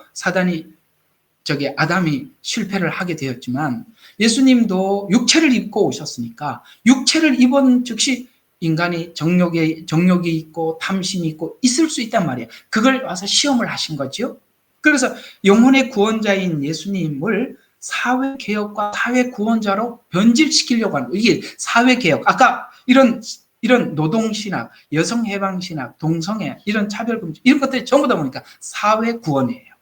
아담이 실패를 하게 되었지만 예수님도 육체를 입고 오셨으니까 육체를 입은 즉시 인간이 정욕이 있고 탐심이 있고 있을 수 있단 말이에요. 그걸 와서 시험을 하신 거죠. 그래서 영혼의 구원자인 예수님을 사회개혁과 사회구원자로 변질시키려고 하는 거예요. 이게 사회개혁. 아까 이런 노동신학, 여성해방신학, 동성애, 이런 차별금지, 이런 것들이 전부 다 보니까 사회구원이에요.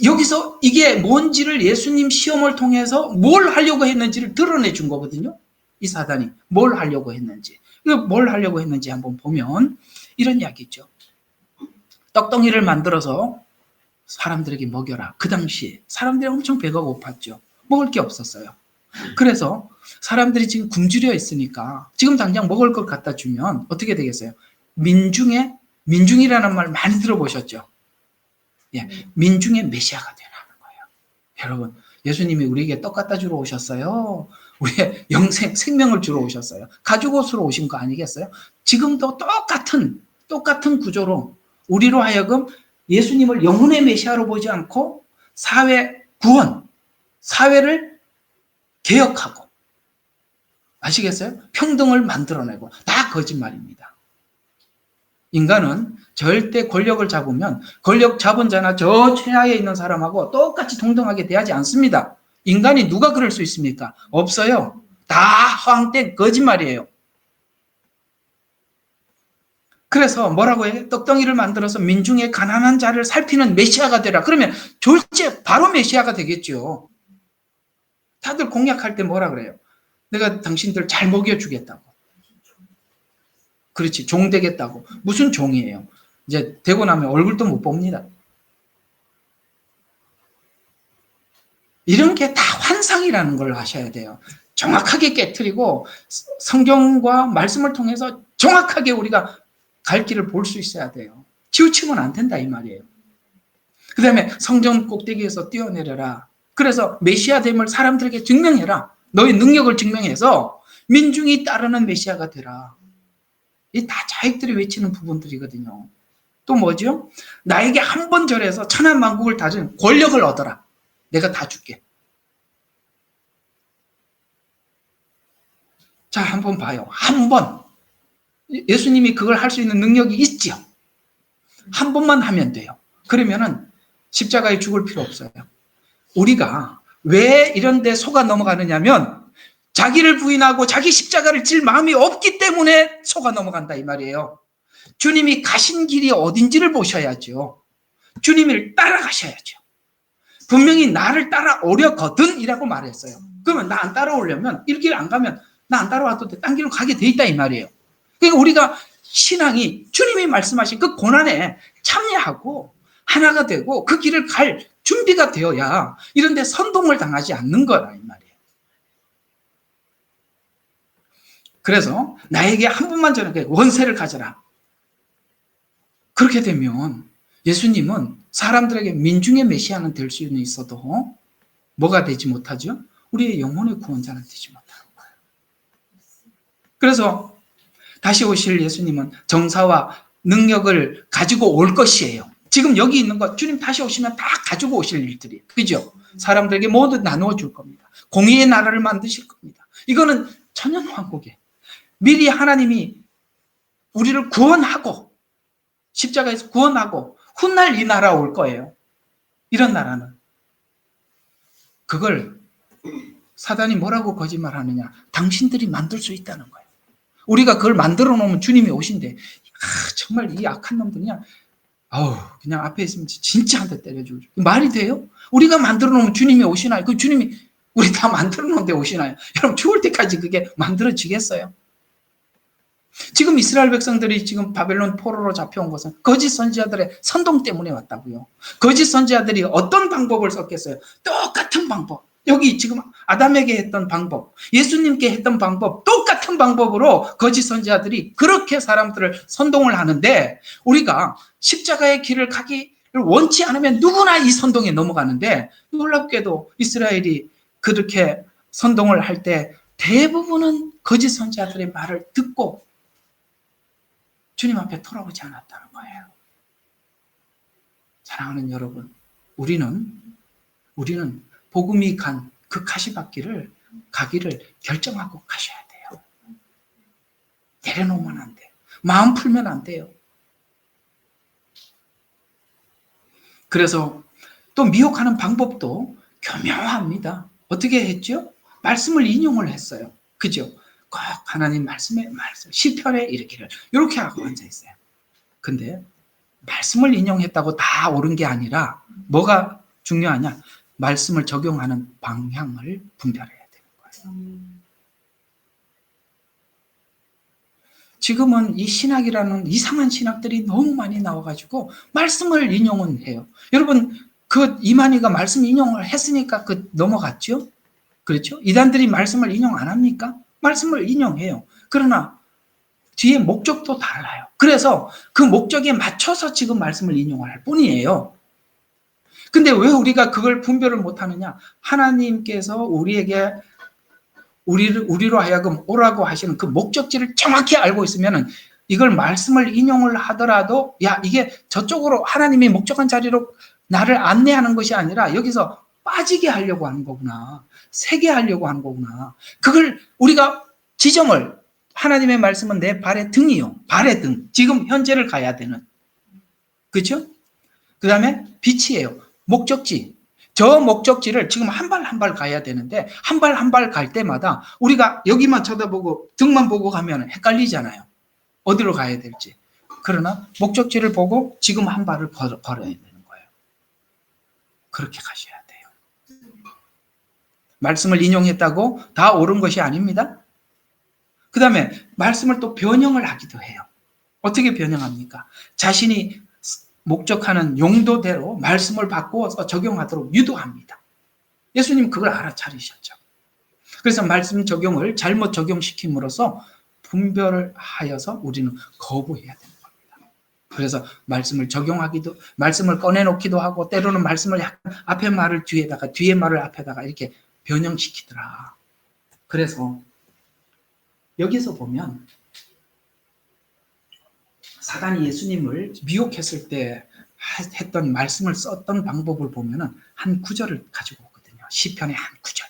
여기서 이게 뭔지를 예수님 시험을 통해서 뭘 하려고 했는지를 드러내 준 거거든요. 이 사단이 뭘 하려고 했는지. 뭘 하려고 했는지 한번 보면 이런 이야기죠. 떡덩이를 만들어서 사람들에게 먹여라. 그 당시에 사람들이 엄청 배가 고팠죠. 먹을 게 없었어요. 그래서 사람들이 지금 굶주려 있으니까 지금 당장 먹을 것 갖다 주면 어떻게 되겠어요? 민중이라는 말 많이 들어보셨죠? 예, 민중의 메시아가 되라는 거예요. 여러분, 예수님이 우리에게 떡 갖다 주러 오셨어요. 우리의 생명을 주러 오셨어요. 가죽옷으로 오신 거 아니겠어요? 지금도 똑같은 구조로 우리로 하여금 예수님을 영혼의 메시아로 보지 않고 사회 구원, 사회를 개혁하고, 아시겠어요? 평등을 만들어내고, 다 거짓말입니다. 인간은 절대 권력을 잡으면 권력 잡은 자나 저 최하에 있는 사람하고 똑같이 동등하게 대하지 않습니다. 인간이 누가 그럴 수 있습니까? 없어요. 다 허황된 거짓말이에요. 그래서 뭐라고 해요? 떡덩이를 만들어서 민중의 가난한 자를 살피는 메시아가 되라. 그러면 졸제 바로 메시아가 되겠죠. 다들 공약할 때 뭐라 그래요? 내가 당신들 잘 먹여주겠다고. 그렇지, 종 되겠다고. 무슨 종이에요? 이제 되고 나면 얼굴도 못 봅니다. 이런 게 다 환상이라는 걸 아셔야 돼요. 정확하게 깨트리고 성경과 말씀을 통해서 정확하게 우리가 갈 길을 볼 수 있어야 돼요. 치우치면 안 된다 이 말이에요. 그 다음에 성전 꼭대기에서 뛰어내려라. 그래서 메시아됨을 사람들에게 증명해라. 너의 능력을 증명해서 민중이 따르는 메시아가 되라. 이 다 자익들이 외치는 부분들이거든요. 또 뭐죠? 나에게 한 번 절해서 천하만국을 다진 권력을 얻어라. 내가 다 줄게. 자, 한번 봐요. 한 번. 예수님이 그걸 할 수 있는 능력이 있지요. 한 번만 하면 돼요. 그러면은 십자가에 죽을 필요 없어요. 우리가 왜 이런 데 속아 넘어가느냐면 자기를 부인하고 자기 십자가를 질 마음이 없기 때문에 속아 넘어간다 이 말이에요. 주님이 가신 길이 어딘지를 보셔야죠. 주님을 따라가셔야죠. 분명히 나를 따라오려거든 이라고 말했어요. 그러면 나 안 따라오려면 이 길 안 가면 나 안 따라와도 돼. 딴 길로 가게 돼 있다 이 말이에요. 그러니까 우리가 신앙이 주님이 말씀하신 그 고난에 참여하고 하나가 되고 그 길을 갈 준비가 되어야 이런 데 선동을 당하지 않는 거라 이 말이에요. 그래서 나에게 한 번만 전해 원세를 가져라. 그렇게 되면 예수님은 사람들에게 민중의 메시아는 될 수는 있어도 뭐가 되지 못하죠? 우리의 영혼의 구원자는 되지 못하는 거예요. 그래서 다시 오실 예수님은 정사와 능력을 가지고 올 것이에요. 지금 여기 있는 것 주님 다시 오시면 다 가지고 오실 일들이에요. 그죠? 사람들에게 모두 나누어 줄 겁니다. 공의의 나라를 만드실 겁니다. 이거는 천연왕국이에요. 미리 하나님이 우리를 구원하고 십자가에서 구원하고 훗날 이 나라 올 거예요. 이런 나라는. 그걸 사단이 뭐라고 거짓말하느냐. 당신들이 만들 수 있다는 거예요. 우리가 그걸 만들어 놓으면 주님이 오신대. 정말 이 악한 놈들 그냥 앞에 있으면 진짜 한 대 때려주고. 말이 돼요? 우리가 만들어 놓으면 주님이 오시나요? 그 주님이 우리 다 만들어 놓은데 오시나요? 여러분 죽을 때까지 그게 만들어지겠어요? 지금 이스라엘 백성들이 지금 바벨론 포로로 잡혀온 것은 거짓 선지자들의 선동 때문에 왔다고요. 거짓 선지자들이 어떤 방법을 썼겠어요? 똑같은 방법. 여기 지금 아담에게 했던 방법, 예수님께 했던 방법, 똑같은 방법으로 거짓 선지자들이 그렇게 사람들을 선동을 하는데 우리가 십자가의 길을 가기를 원치 않으면 누구나 이 선동에 넘어가는데 놀랍게도 이스라엘이 그렇게 선동을 할 때 대부분은 거짓 선지자들의 말을 듣고 주님 앞에 돌아오지 않았다는 거예요. 사랑하는 여러분, 우리는 복음이 간 그 가시밭길을 가기를 결정하고 가셔야 돼요. 내려놓으면 안 돼요. 마음 풀면 안 돼요. 그래서 또 미혹하는 방법도 교묘합니다. 어떻게 했죠? 말씀을 인용을 했어요. 그죠? 꼭 하나님 말씀 시편에 이렇게를 이렇게 하고 앉아 있어요. 근데 말씀을 인용했다고 다 옳은 게 아니라 뭐가 중요하냐? 말씀을 적용하는 방향을 분별해야 되는 거예요. 지금은 이 신학이라는 이상한 신학들이 너무 많이 나와가지고 말씀을 인용은 해요. 여러분, 그 이만희가 말씀 인용을 했으니까 넘어갔죠? 그렇죠? 이단들이 말씀을 인용 안 합니까? 말씀을 인용해요. 그러나 뒤에 목적도 달라요. 그래서 그 목적에 맞춰서 지금 말씀을 인용할 뿐이에요. 근데 왜 우리가 그걸 분별을 못하느냐? 하나님께서 우리로 하여금 오라고 하시는 그 목적지를 정확히 알고 있으면 이걸 말씀을 인용을 하더라도 야, 이게 저쪽으로 하나님이 목적한 자리로 나를 안내하는 것이 아니라 여기서 빠지게 하려고 하는 거구나. 새게 하려고 하는 거구나. 그걸 우리가 지점을, 하나님의 말씀은 내 발의 등이요. 발의 등. 지금 현재를 가야 되는. 그렇죠? 그 다음에 빛이에요. 목적지. 저 목적지를 지금 한 발 한 발 가야 되는데 한 발 한 발 갈 때마다 우리가 여기만 쳐다보고 등만 보고 가면 헷갈리잖아요. 어디로 가야 될지. 그러나 목적지를 보고 지금 한 발을 걸어야 되는 거예요. 그렇게 가셔야 돼요. 말씀을 인용했다고 다 옳은 것이 아닙니다. 그 다음에 말씀을 또 변형을 하기도 해요. 어떻게 변형합니까? 자신이 목적하는 용도대로 말씀을 바꾸어서 적용하도록 유도합니다. 예수님 그걸 알아차리셨죠. 그래서 말씀 적용을 잘못 적용시킴으로써 분별을 하여서 우리는 거부해야 되는 겁니다. 그래서 말씀을 적용하기도, 말씀을 꺼내놓기도 하고 때로는 말씀을 약간 앞에 말을 뒤에다가 뒤에 말을 앞에다가 이렇게 변형시키더라. 그래서 여기서 보면 사단이 예수님을 미혹했을 때 했던 말씀을 썼던 방법을 보면은 한 구절을 가지고 오거든요. 시편의 한 구절.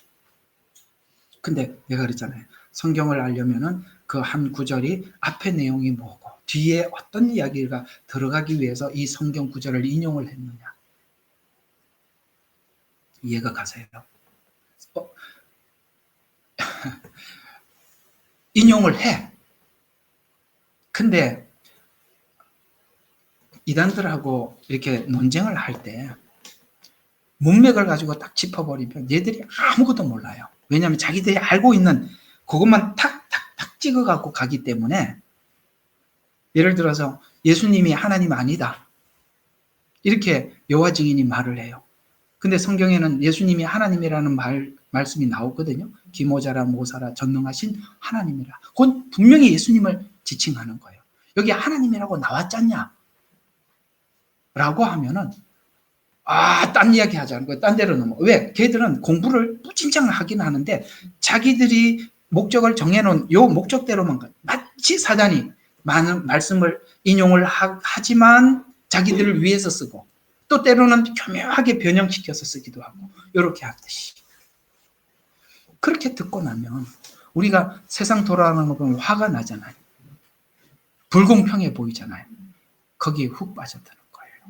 근데 내가 그랬잖아요. 성경을 알려면은 그 한 구절이 앞에 내용이 뭐고 뒤에 어떤 이야기가 들어가기 위해서 이 성경 구절을 인용을 했느냐. 이해가 가세요? 인용을 해. 근데 이단들하고 이렇게 논쟁을 할 때 문맥을 가지고 딱 짚어버리면 얘들이 아무것도 몰라요. 왜냐하면 자기들이 알고 있는 그것만 탁탁탁 찍어갖고 가기 때문에 예를 들어서 예수님이 하나님 아니다. 이렇게 여호와 증인이 말을 해요. 근데 성경에는 예수님이 하나님이라는 말씀이 나오거든요. 기모자라 모사라 전능하신 하나님이라. 그건 분명히 예수님을 지칭하는 거예요. 여기 하나님이라고 나왔잖냐? 라고 하면은 딴 이야기 하자는 거예요. 딴 데로 넘어. 왜? 걔들은 공부를 무진장 하긴 하는데 자기들이 목적을 정해놓은 요 목적대로만 마치 사단이 많은 말씀을 인용을 하지만 자기들을 위해서 쓰고 또 때로는 교묘하게 변형시켜서 쓰기도 하고 이렇게 하듯이. 그렇게 듣고 나면 우리가 세상 돌아가는 거 보면 화가 나잖아요. 불공평해 보이잖아요. 거기에 훅 빠져드는 거예요.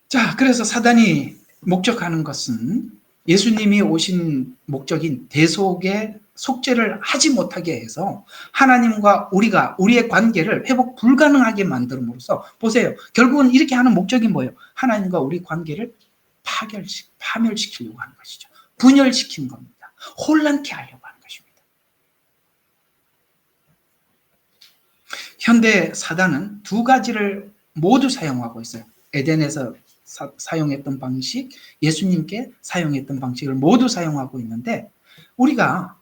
자, 그래서 사단이 목적하는 것은 예수님이 오신 목적인 대속의 속죄를 하지 못하게 해서 하나님과 우리의 관계를 회복 불가능하게 만들므로써 보세요. 결국은 이렇게 하는 목적이 뭐예요? 하나님과 우리 관계를 파멸시키려고 하는 것이죠. 분열시키는 겁니다. 혼란케 하려고 하는 것입니다. 현대 사단은 두 가지를 모두 사용하고 있어요. 에덴에서 사용했던 방식, 예수님께 사용했던 방식을 모두 사용하고 있는데 우리가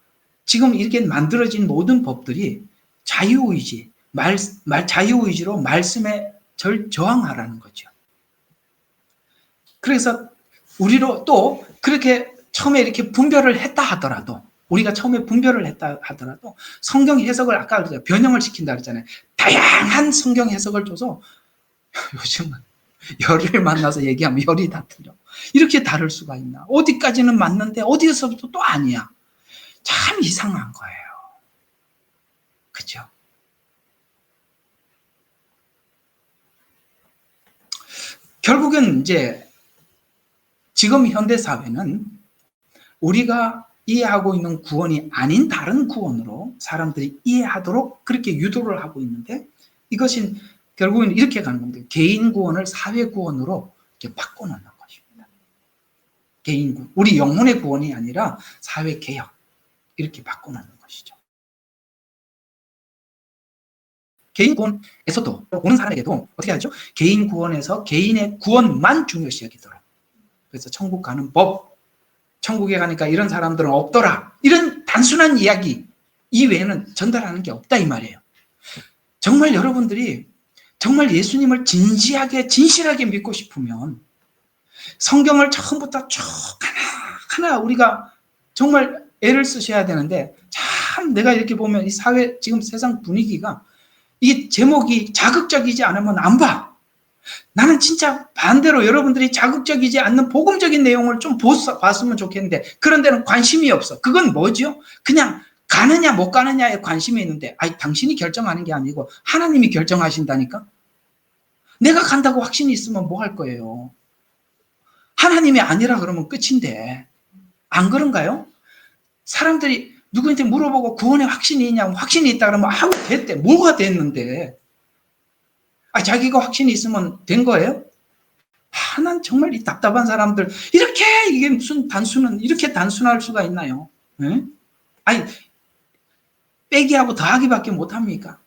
지금 이렇게 만들어진 모든 법들이 자유의지, 자유의지로 말씀에 저항하라는 거죠. 그래서 우리로 또 그렇게 처음에 이렇게 분별을 했다 하더라도 우리가 처음에 분별을 했다 하더라도 성경 해석을 아까 변형을 시킨다 그랬잖아요. 다양한 성경 해석을 줘서 요즘은 열을 만나서 얘기하면 열이 다 틀려. 이렇게 다를 수가 있나? 어디까지는 맞는데 어디에서부터 또 아니야. 참 이상한 거예요. 그죠? 결국은 이제 지금 현대 사회는 우리가 이해하고 있는 구원이 아닌 다른 구원으로 사람들이 이해하도록 그렇게 유도를 하고 있는데 이것이 결국은 이렇게 가는 겁니다. 개인 구원을 사회 구원으로 이렇게 바꿔놓는 것입니다. 개인 구원, 우리 영혼의 구원이 아니라 사회 개혁, 이렇게 바꿔놓는 것이죠. 개인 구원에서도 오는 사람에게도 어떻게 하죠? 개인 구원에서 개인의 구원만 중요시 여기도록. 그래서 천국 가는 법, 천국에 가니까 이런 사람들은 없더라, 이런 단순한 이야기 이외에는 전달하는 게 없다 이 말이에요. 정말 여러분들이 정말 예수님을 진지하게 진실하게 믿고 싶으면 성경을 처음부터 쭉 하나하나 우리가 정말 애를 쓰셔야 되는데, 참 내가 이렇게 보면 이 사회 지금 세상 분위기가 이 제목이 자극적이지 않으면 안 봐. 나는 진짜 반대로 여러분들이 자극적이지 않는 복음적인 내용을 좀 봤으면 좋겠는데 그런 데는 관심이 없어. 그건 뭐죠? 그냥 가느냐 못 가느냐에 관심이 있는데, 아니 당신이 결정하는 게 아니고 하나님이 결정하신다니까. 내가 간다고 확신이 있으면 뭐 할 거예요? 하나님이 아니라 그러면 끝인데, 안 그런가요? 사람들이 누구한테 물어보고 구원에 확신이 있냐고, 확신이 있다 그러면 아우 됐대. 뭐가 됐는데? 자기가 확신이 있으면 된 거예요? 난 정말 이 답답한 사람들, 이렇게 이게 무슨 단순은 이렇게 단순할 수가 있나요? 네? 아니 빼기하고 더하기밖에 못합니까?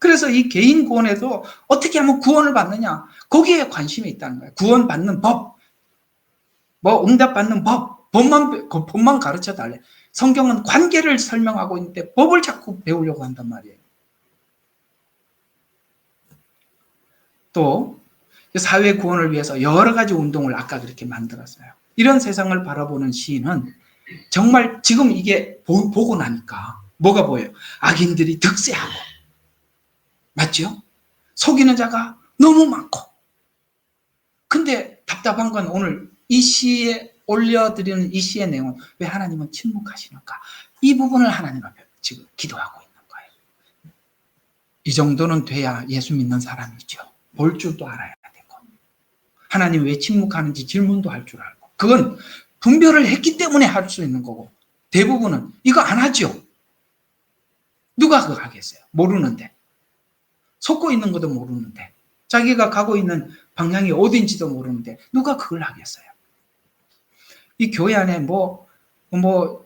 그래서 이 개인 구원에도 어떻게 하면 구원을 받느냐, 거기에 관심이 있다는 거예요. 구원 받는 법, 뭐 응답 받는 법만 가르쳐 달래. 성경은 관계를 설명하고 있는데 법을 자꾸 배우려고 한단 말이에요. 또 사회 구원을 위해서 여러 가지 운동을 아까 그렇게 만들었어요. 이런 세상을 바라보는 시인은 정말 지금 이게 보고 나니까 뭐가 보여요? 악인들이 득세하고, 맞죠? 속이는 자가 너무 많고. 근데 답답한 건 오늘 이 시에 올려드리는 이 시의 내용은 왜 하나님은 침묵하시는가? 이 부분을 하나님 앞에 지금 기도하고 있는 거예요. 이 정도는 돼야 예수 믿는 사람이죠. 볼 줄도 알아야 되고, 하나님 왜 침묵하는지 질문도 할 줄 알고, 그건 분별을 했기 때문에 할 수 있는 거고, 대부분은 이거 안 하죠. 누가 그거 하겠어요? 모르는데. 속고 있는 것도 모르는데, 자기가 가고 있는 방향이 어딘지도 모르는데 누가 그걸 하겠어요? 이 교회 안에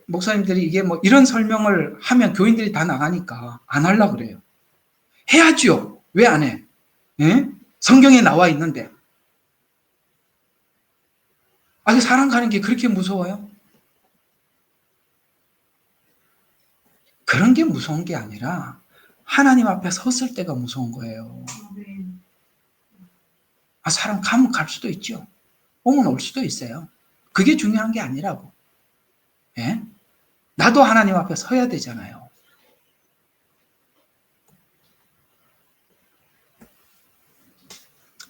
목사님들이 이게 이런 설명을 하면 교인들이 다 나가니까 안 하려고 그래요. 해야죠. 왜 안 해? 예? 성경에 나와 있는데. 사람 가는 게 그렇게 무서워요? 그런 게 무서운 게 아니라 하나님 앞에 섰을 때가 무서운 거예요. 사람 가면 갈 수도 있죠. 오면 올 수도 있어요. 그게 중요한 게 아니라고. 예? 나도 하나님 앞에 서야 되잖아요.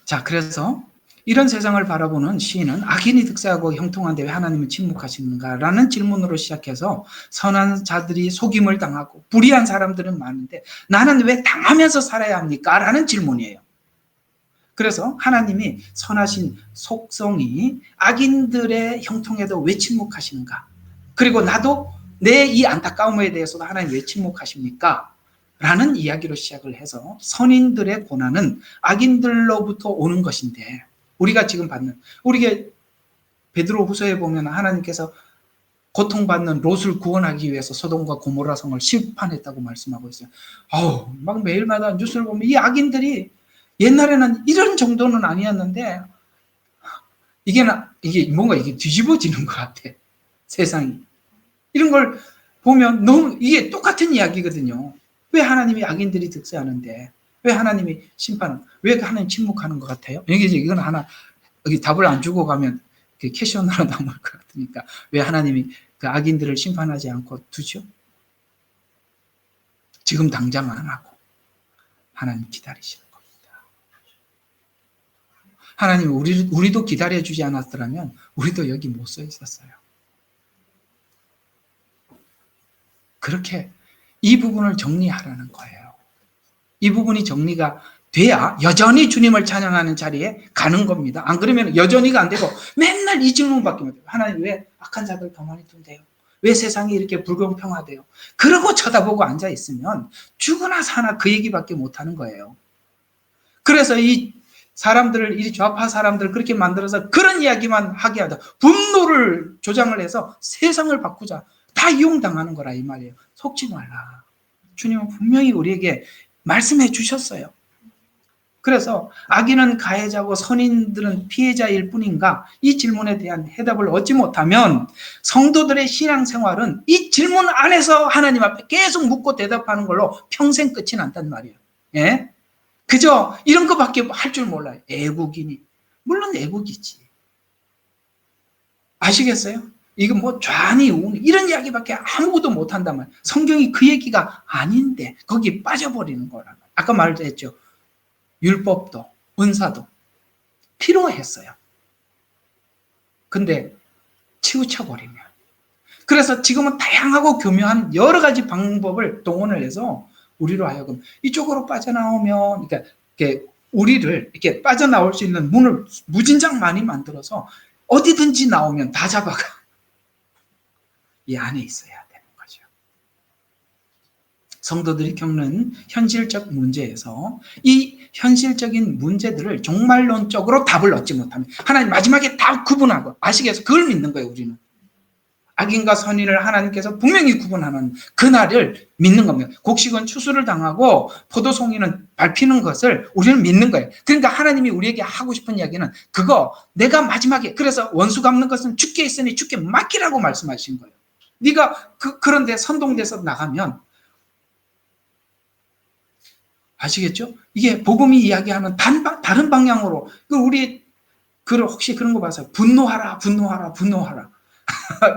자, 그래서 이런 세상을 바라보는 시인은 악인이 득세하고 형통한데 왜 하나님은 침묵하시는가라는 질문으로 시작해서 선한 자들이 속임을 당하고 불의한 사람들은 많은데 나는 왜 당하면서 살아야 합니까? 라는 질문이에요. 그래서 하나님이 선하신 속성이 악인들의 형통에도 왜 침묵하시는가? 그리고 나도 내 이 안타까움에 대해서도 하나님 왜 침묵하십니까? 라는 이야기로 시작을 해서 선인들의 고난은 악인들로부터 오는 것인데, 우리가 지금 받는, 우리가 베드로 후서에 보면 하나님께서 고통받는 롯을 구원하기 위해서 소돔과 고모라 성을 심판했다고 말씀하고 있어요. 막 매일마다 뉴스를 보면 이 악인들이 옛날에는 이런 정도는 아니었는데 이게 뭔가 이게 뒤집어지는 것 같아. 세상이. 이런 걸 보면 너무 이게 똑같은 이야기거든요. 왜 하나님이 악인들이 득세하는데 왜 하나님이 왜 하나님 침묵하는 것 같아요? 이건 하나 여기 답을 안 주고 가면 캐시언으로 남을 것 같으니까 왜 하나님이 그 악인들을 심판하지 않고 두죠? 지금 당장 안 하고 하나님 기다리시는 겁니다. 하나님 우리도 기다려주지 않았더라면 우리도 여기 못 서 있었어요. 그렇게 이 부분을 정리하라는 거예요. 이 부분이 정리가 돼야 여전히 주님을 찬양하는 자리에 가는 겁니다. 안 그러면 여전히가 안 되고 맨날 이 질문밖에 못 해요. 하나님 왜 악한 자들 가만히 둔대요? 왜 세상이 이렇게 불공평하대요? 그러고 쳐다보고 앉아 있으면 죽으나 사나 그 얘기밖에 못하는 거예요. 그래서 이 사람들을, 이 좌파 사람들을 그렇게 만들어서 그런 이야기만 하게 하다. 분노를 조장을 해서 세상을 바꾸자. 다 이용당하는 거라 이 말이에요. 속지 말라. 주님은 분명히 우리에게 말씀해 주셨어요. 그래서 악인은 가해자고 선인들은 피해자일 뿐인가? 이 질문에 대한 해답을 얻지 못하면 성도들의 신앙생활은 이 질문 안에서 하나님 앞에 계속 묻고 대답하는 걸로 평생 끝이 난단 말이에요. 예? 그저 이런 것밖에 할 줄 몰라요. 애국이니. 물론 애국이지. 아시겠어요? 이거 뭐 좌니 우니 이런 이야기밖에 아무것도 못한단 말이에요. 성경이 그 얘기가 아닌데 거기에 빠져버리는 거란 말이에요. 아까 말했죠. 율법도 은사도 필요했어요. 근데 치우쳐버리면. 그래서 지금은 다양하고 교묘한 여러 가지 방법을 동원을 해서 우리로 하여금 이쪽으로 빠져나오면, 그러니까 우리를 이렇게 빠져나올 수 있는 문을 무진장 많이 만들어서 어디든지 나오면 다 잡아가. 이 안에 있어야 되는 거죠. 성도들이 겪는 현실적 문제에서 이 현실적인 문제들을 종말론적으로 답을 얻지 못하면 하나님 마지막에 다 구분하고, 아시겠어요? 그걸 믿는 거예요. 우리는 악인과 선인을 하나님께서 분명히 구분하는 그날을 믿는 겁니다. 곡식은 추수를 당하고 포도송이는 밟히는 것을 우리는 믿는 거예요. 그러니까 하나님이 우리에게 하고 싶은 이야기는 그거 내가 마지막에, 그래서 원수 갚는 것은 주께 있으니 주께 맡기라고 말씀하신 거예요. 네가 그런데 선동돼서 나가면, 아시겠죠? 이게 복음이 이야기하는 다른 방향으로, 우리 혹시 그런 거 봐서요. 분노하라, 분노하라, 분노하라.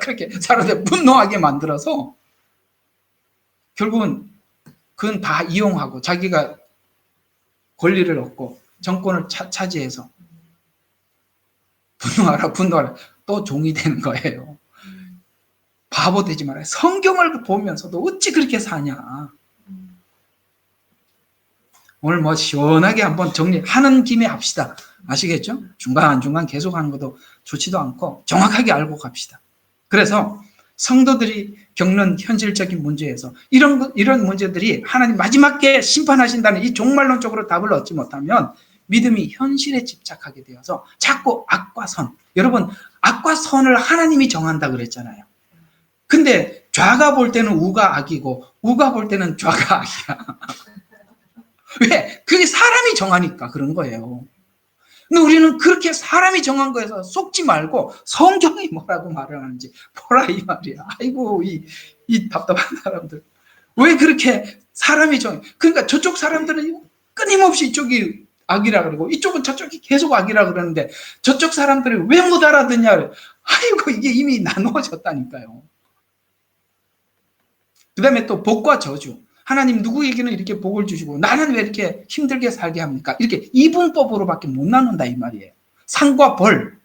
그렇게 사람들 분노하게 만들어서 결국은 그건 다 이용하고 자기가 권리를 얻고 정권을 차지해서 분노하라, 분노하라, 또 종이 되는 거예요. 바보 되지 말아요. 성경을 보면서도 어찌 그렇게 사냐. 오늘 뭐 시원하게 한번 정리하는 김에 합시다. 아시겠죠? 중간중간 계속 하는 것도 좋지도 않고 정확하게 알고 갑시다. 그래서 성도들이 겪는 현실적인 문제에서 이런 문제들이 하나님 마지막에 심판하신다는 이 종말론적으로 답을 얻지 못하면 믿음이 현실에 집착하게 되어서 자꾸 악과 선, 여러분 악과 선을 하나님이 정한다 그랬잖아요. 근데 좌가 볼 때는 우가 악이고 우가 볼 때는 좌가 악이야. 왜? 그게 사람이 정하니까 그런 거예요. 근데 우리는 그렇게 사람이 정한 거에서 속지 말고 성경이 뭐라고 말을 하는지 보라 이 말이야. 아이고 이 답답한 사람들. 왜 그렇게 사람이 그러니까 저쪽 사람들은 끊임없이 이쪽이 악이라 그러고 이쪽은 저쪽이 계속 악이라 그러는데 저쪽 사람들이 왜 못 알아듣냐. 아이고 이게 이미 나누어졌다니까요. 그 다음에 또 복과 저주. 하나님 누구에게는 이렇게 복을 주시고 나는 왜 이렇게 힘들게 살게 합니까? 이렇게 이분법으로밖에 못 나눈다 이 말이에요. 상과 벌.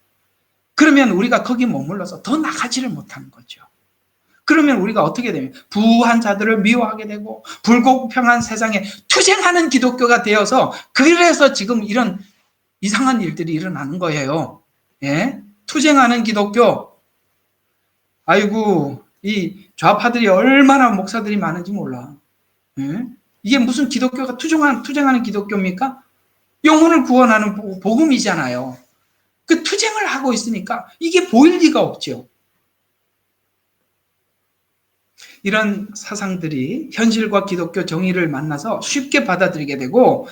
그러면 우리가 거기 머물러서 더 나가지를 못하는 거죠. 그러면 우리가 어떻게 되면 부한 자들을 미워하게 되고 불공평한 세상에 투쟁하는 기독교가 되어서, 그래서 지금 이런 이상한 일들이 일어나는 거예요. 예? 투쟁하는 기독교. 아이고 이 좌파들이 얼마나 목사들이 많은지 몰라. 예? 이게 무슨 기독교가 투쟁하는 기독교입니까? 영혼을 구원하는 복음이잖아요. 그 투쟁을 하고 있으니까 이게 보일 리가 없죠. 이런 사상들이 현실과 기독교 정의를 만나서 쉽게 받아들이게 되고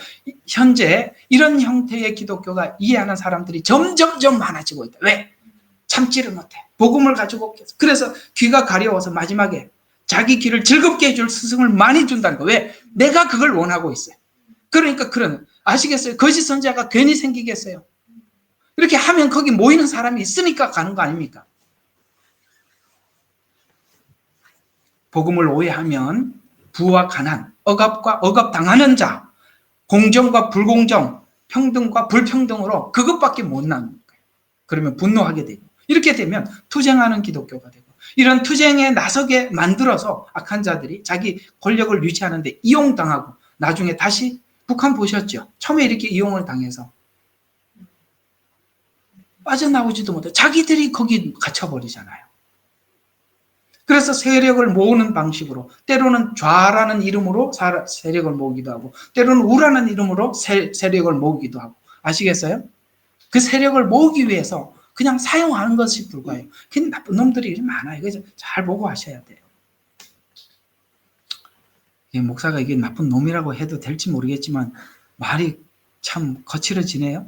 현재 이런 형태의 기독교가 이해하는 사람들이 점점점 많아지고 있다. 왜? 참지를 못해. 복음을 가지고 그래서 귀가 가려워서 마지막에 자기 귀를 즐겁게 해줄 스승을 많이 준다는 거. 왜? 내가 그걸 원하고 있어요. 그러니까 아시겠어요? 거짓 선지자가 괜히 생기겠어요? 이렇게 하면 거기 모이는 사람이 있으니까 가는 거 아닙니까? 복음을 오해하면 부와 가난, 억압과 억압당하는 자, 공정과 불공정, 평등과 불평등으로 그것밖에 못 나누는 거예요. 그러면 분노하게 되고, 이렇게 되면 투쟁하는 기독교가 되고, 이런 투쟁에 나서게 만들어서 악한 자들이 자기 권력을 유지하는데 이용당하고 나중에 다시 북한 보셨죠? 처음에 이렇게 이용을 당해서 빠져나오지도 못해 자기들이 거기 갇혀버리잖아요. 그래서 세력을 모으는 방식으로, 때로는 좌라는 이름으로 세력을 모으기도 하고, 때로는 우라는 이름으로 세력을 모으기도 하고. 아시겠어요? 그 세력을 모으기 위해서 그냥 사용하는 것이 불과해요. 근데 나쁜 놈들이 많아요. 그래서 잘 보고 하셔야 돼요. 목사가 이게 나쁜 놈이라고 해도 될지 모르겠지만 말이 참 거칠어지네요.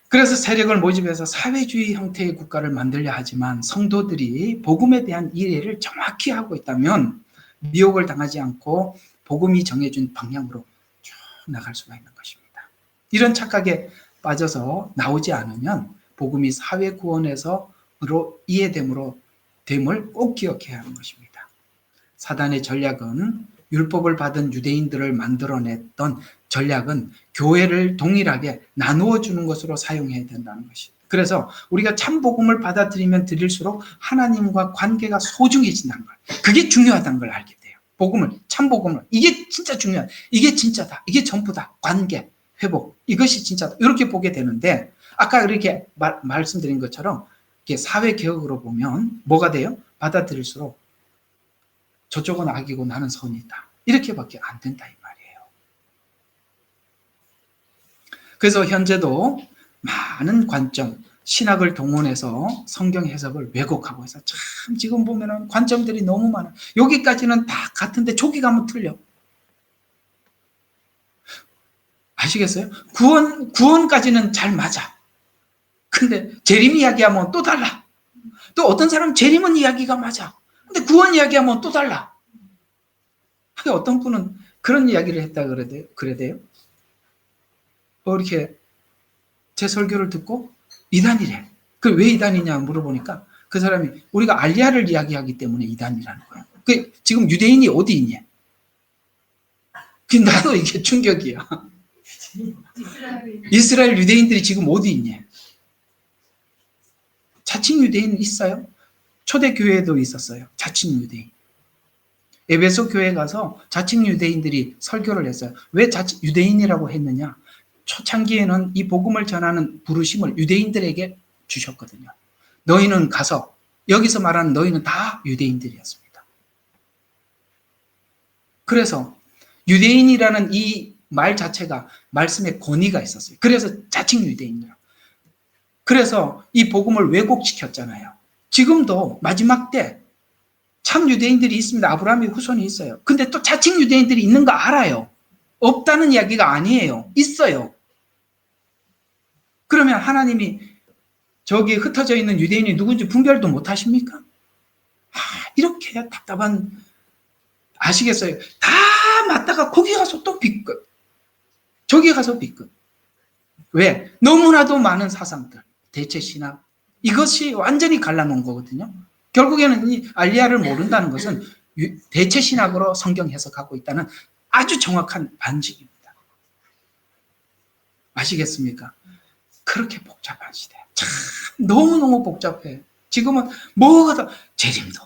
그래서 세력을 모집해서 사회주의 형태의 국가를 만들려 하지만 성도들이 복음에 대한 이해를 정확히 하고 있다면 미혹을 당하지 않고 복음이 정해준 방향으로 쭉 나갈 수가 있는 것입니다. 이런 착각에 빠져서 나오지 않으면 복음이 사회 구원에서로 이해됨을 꼭 기억해야 하는 것입니다. 사단의 전략은 율법을 받은 유대인들을 만들어냈던 전략은 교회를 동일하게 나누어 주는 것으로 사용해야 된다는 것입니다. 그래서 우리가 참 복음을 받아들이면 드릴수록 하나님과 관계가 소중해진다는 걸, 그게 중요하다는 걸 알게 돼요. 복음을, 참 복음을, 이게 진짜 중요하다, 이게 진짜다, 이게 전부다, 관계, 회복, 이것이 진짜다, 이렇게 보게 되는데, 아까 이렇게 말씀드린 것처럼 이렇게 사회개혁으로 보면 뭐가 돼요? 받아들일수록 저쪽은 악이고 나는 선이다, 이렇게밖에 안 된다 이 말이에요. 그래서 현재도 많은 관점, 신학을 동원해서 성경 해석을 왜곡하고 해서 참 지금 보면은 관점들이 너무 많아. 여기까지는 다 같은데 저기 가면 틀려. 아시겠어요? 구원까지는 잘 맞아. 근데 재림 이야기하면 또 달라. 또 어떤 사람은 재림은 이야기가 맞아. 근데 구원 이야기하면 또 달라. 어떤 분은 그런 이야기를 했다 그래대요. 이렇게 제 설교를 듣고 이단이래. 그 왜 이단이냐 물어보니까 그 사람이 우리가 알리야를 이야기하기 때문에 이단이라는 거야. 지금 유대인이 어디 있냐? 나도 이게 충격이야. 이스라엘 유대인들이 지금 어디 있냐? 자칭 유대인 있어요? 초대교회에도 있었어요. 자칭 유대인. 에베소 교회 가서 자칭 유대인들이 설교를 했어요. 왜 자칭 유대인이라고 했느냐? 초창기에는 이 복음을 전하는 부르심을 유대인들에게 주셨거든요. 너희는 가서, 여기서 말하는 너희는 다 유대인들이었습니다. 그래서 유대인이라는 이 말 자체가 말씀에 권위가 있었어요. 그래서 자칭 유대인이라고. 그래서 이 복음을 왜곡시켰잖아요. 지금도 마지막 때 참 유대인들이 있습니다. 아브라함의 후손이 있어요. 근데 또 자칭 유대인들이 있는 거 알아요. 없다는 이야기가 아니에요. 있어요. 그러면 하나님이 저기 흩어져 있는 유대인이 누군지 분별도 못 하십니까? 이렇게 답답한, 아시겠어요? 다 맞다가 거기 가서 또 비끗, 저기 가서 비끗. 왜? 너무나도 많은 사상들, 대체 신학, 이것이 완전히 갈라놓은 거거든요. 결국에는 이 알리야를 모른다는 것은 대체 신학으로 성경 해석하고 있다는 아주 정확한 반증입니다. 아시겠습니까? 그렇게 복잡한 시대. 참 너무너무 복잡해. 지금은 뭐가 다 재림도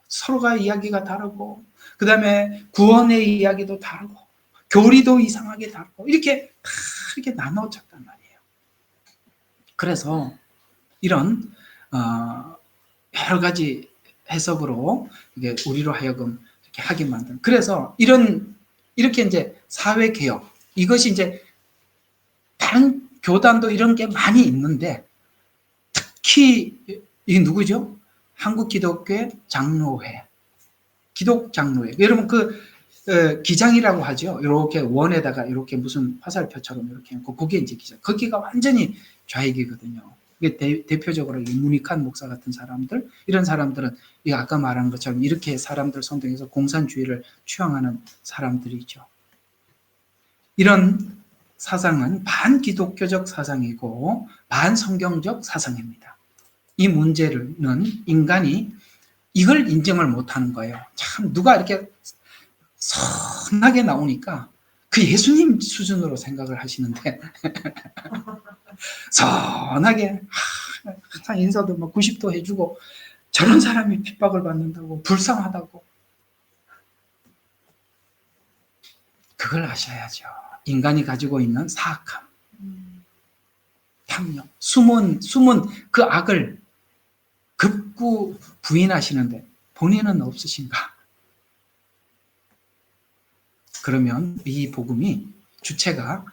서로가 이야기가 다르고, 그 다음에 구원의 이야기도 다르고, 교리도 이상하게 다르고, 이렇게 다 이렇게 나눠졌단 말이에요. 그래서 이런 여러 가지 해석으로 이게 우리로 하여금 이렇게 하게 만든. 그래서 이렇게 이제 사회 개혁, 이것이 이제 다른 교단도 이런 게 많이 있는데, 특히 이게 누구죠? 한국기독교회 장로회, 기독장로회. 여러분 기장이라고 하죠. 이렇게 원에다가 이렇게 무슨 화살표처럼 이렇게 놓고 그게 이제 기장. 거기가 완전히 좌익이거든요. 이게 대표적으로 문익환 목사 같은 사람들, 이런 사람들은 아까 말한 것처럼 이렇게 사람들 선동해서 공산주의를 추앙하는 사람들이죠. 이런 사상은 반기독교적 사상이고 반성경적 사상입니다. 이 문제는 인간이 이걸 인정을 못하는 거예요. 참 누가 이렇게 선하게 나오니까 그 예수님 수준으로 생각을 하시는데 선하게 항상 인사도 막 90도 해주고, 저런 사람이 핍박을 받는다고, 불쌍하다고. 그걸 아셔야죠. 인간이 가지고 있는 사악함, 탐욕, 숨은 그 악을 부인하시는데 본인은 없으신가? 그러면 이 복음이 주체가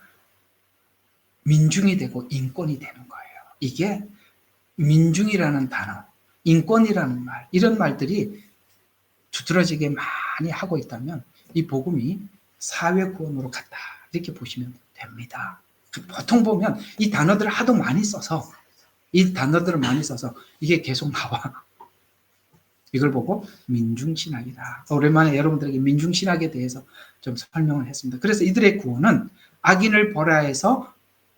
민중이 되고 인권이 되는 거예요. 이게 민중이라는 단어, 인권이라는 말, 이런 말들이 두드러지게 많이 하고 있다면 이 복음이 사회 구원으로 갔다, 이렇게 보시면 됩니다. 보통 보면 이 단어들을 하도 많이 써서, 이 단어들을 많이 써서 이게 계속 나와. 이걸 보고 민중신학이다. 오랜만에 여러분들에게 민중신학에 대해서 좀 설명을 했습니다. 그래서 이들의 구원은 악인을 벌하여서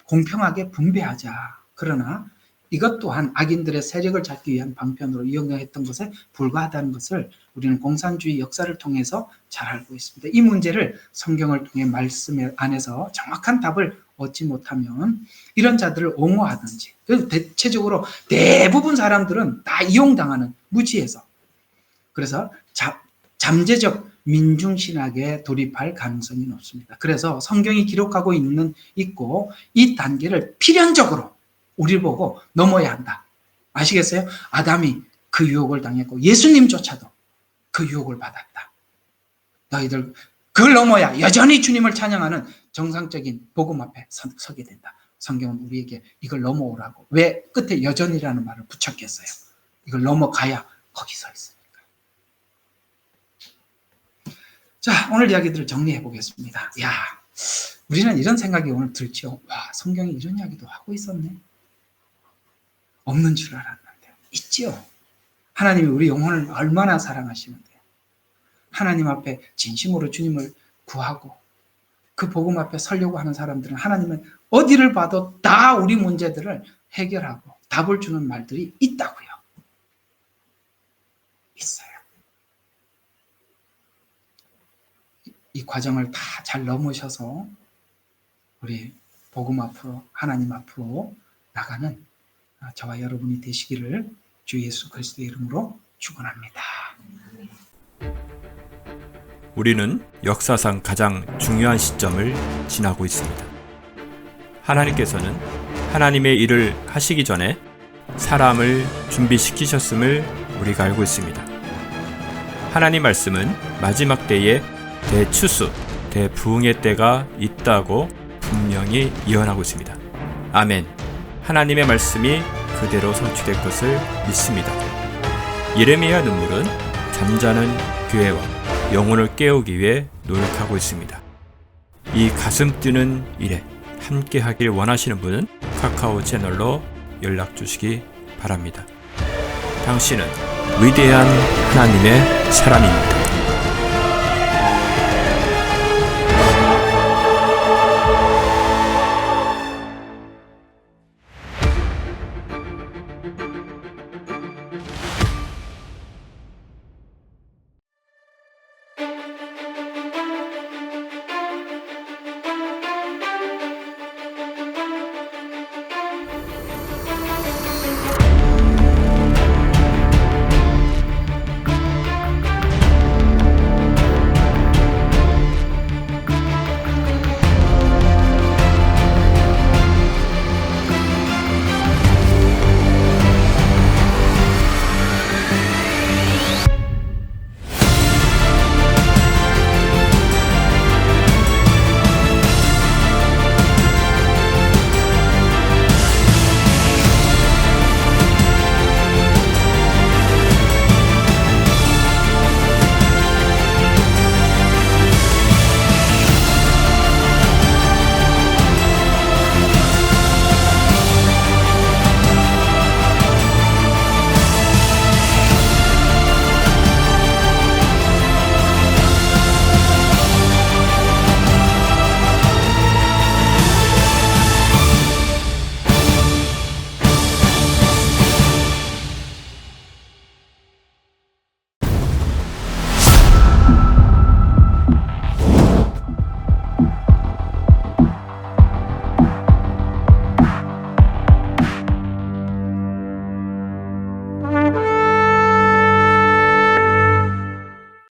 공평하게 분배하자. 그러나 이것 또한 악인들의 세력을 잡기 위한 방편으로 이용했던 것에 불과하다는 것을 우리는 공산주의 역사를 통해서 잘 알고 있습니다. 이 문제를 성경을 통해 말씀 안에서 정확한 답을 얻지 못하면 이런 자들을 옹호하든지, 대체적으로 대부분 사람들은 다 이용당하는, 무지해서. 그래서 잠재적 민중신학에 돌입할 가능성이 높습니다. 그래서 성경이 기록하고 있고 이 단계를 필연적으로 우리 보고 넘어야 한다. 아시겠어요? 아담이 그 유혹을 당했고 예수님조차도 그 유혹을 받았다. 너희들 그걸 넘어야 여전히 주님을 찬양하는 정상적인 복음 앞에 서게 된다. 성경은 우리에게 이걸 넘어오라고. 왜 끝에 여전이라는 말을 붙였겠어요? 이걸 넘어가야 거기 서 있으니까. 자, 오늘 이야기들을 정리해 보겠습니다. 야, 우리는 이런 생각이 오늘 들죠. 와, 성경이 이런 이야기도 하고 있었네. 없는 줄 알았는데 있지요. 하나님이 우리 영혼을 얼마나 사랑하시는데, 하나님 앞에 진심으로 주님을 구하고 그 복음 앞에 서려고 하는 사람들은 하나님은 어디를 봐도 다 우리 문제들을 해결하고 답을 주는 말들이 있다고요. 있어요. 이 과정을 다 잘 넘으셔서 우리 복음 앞으로, 하나님 앞으로 나가는 저와 여러분이 되시기를 주 예수 그리스도의 이름으로 축원합니다. 우리는 역사상 가장 중요한 시점을 지나고 있습니다. 하나님께서는 하나님의 일을 하시기 전에 사람을 준비시키셨음을 우리가 알고 있습니다. 하나님 말씀은 마지막 때에 대추수, 대부흥의 때가 있다고 분명히 예언하고 있습니다. 아멘. 하나님의 말씀이 그대로 성취될 것을 믿습니다. 예레미야 눈물은 잠자는 교회와 영혼을 깨우기 위해 노력하고 있습니다. 이 가슴 뛰는 일에 함께 하길 원하시는 분은 카카오 채널로 연락 주시기 바랍니다. 당신은 위대한 하나님의 사람입니다.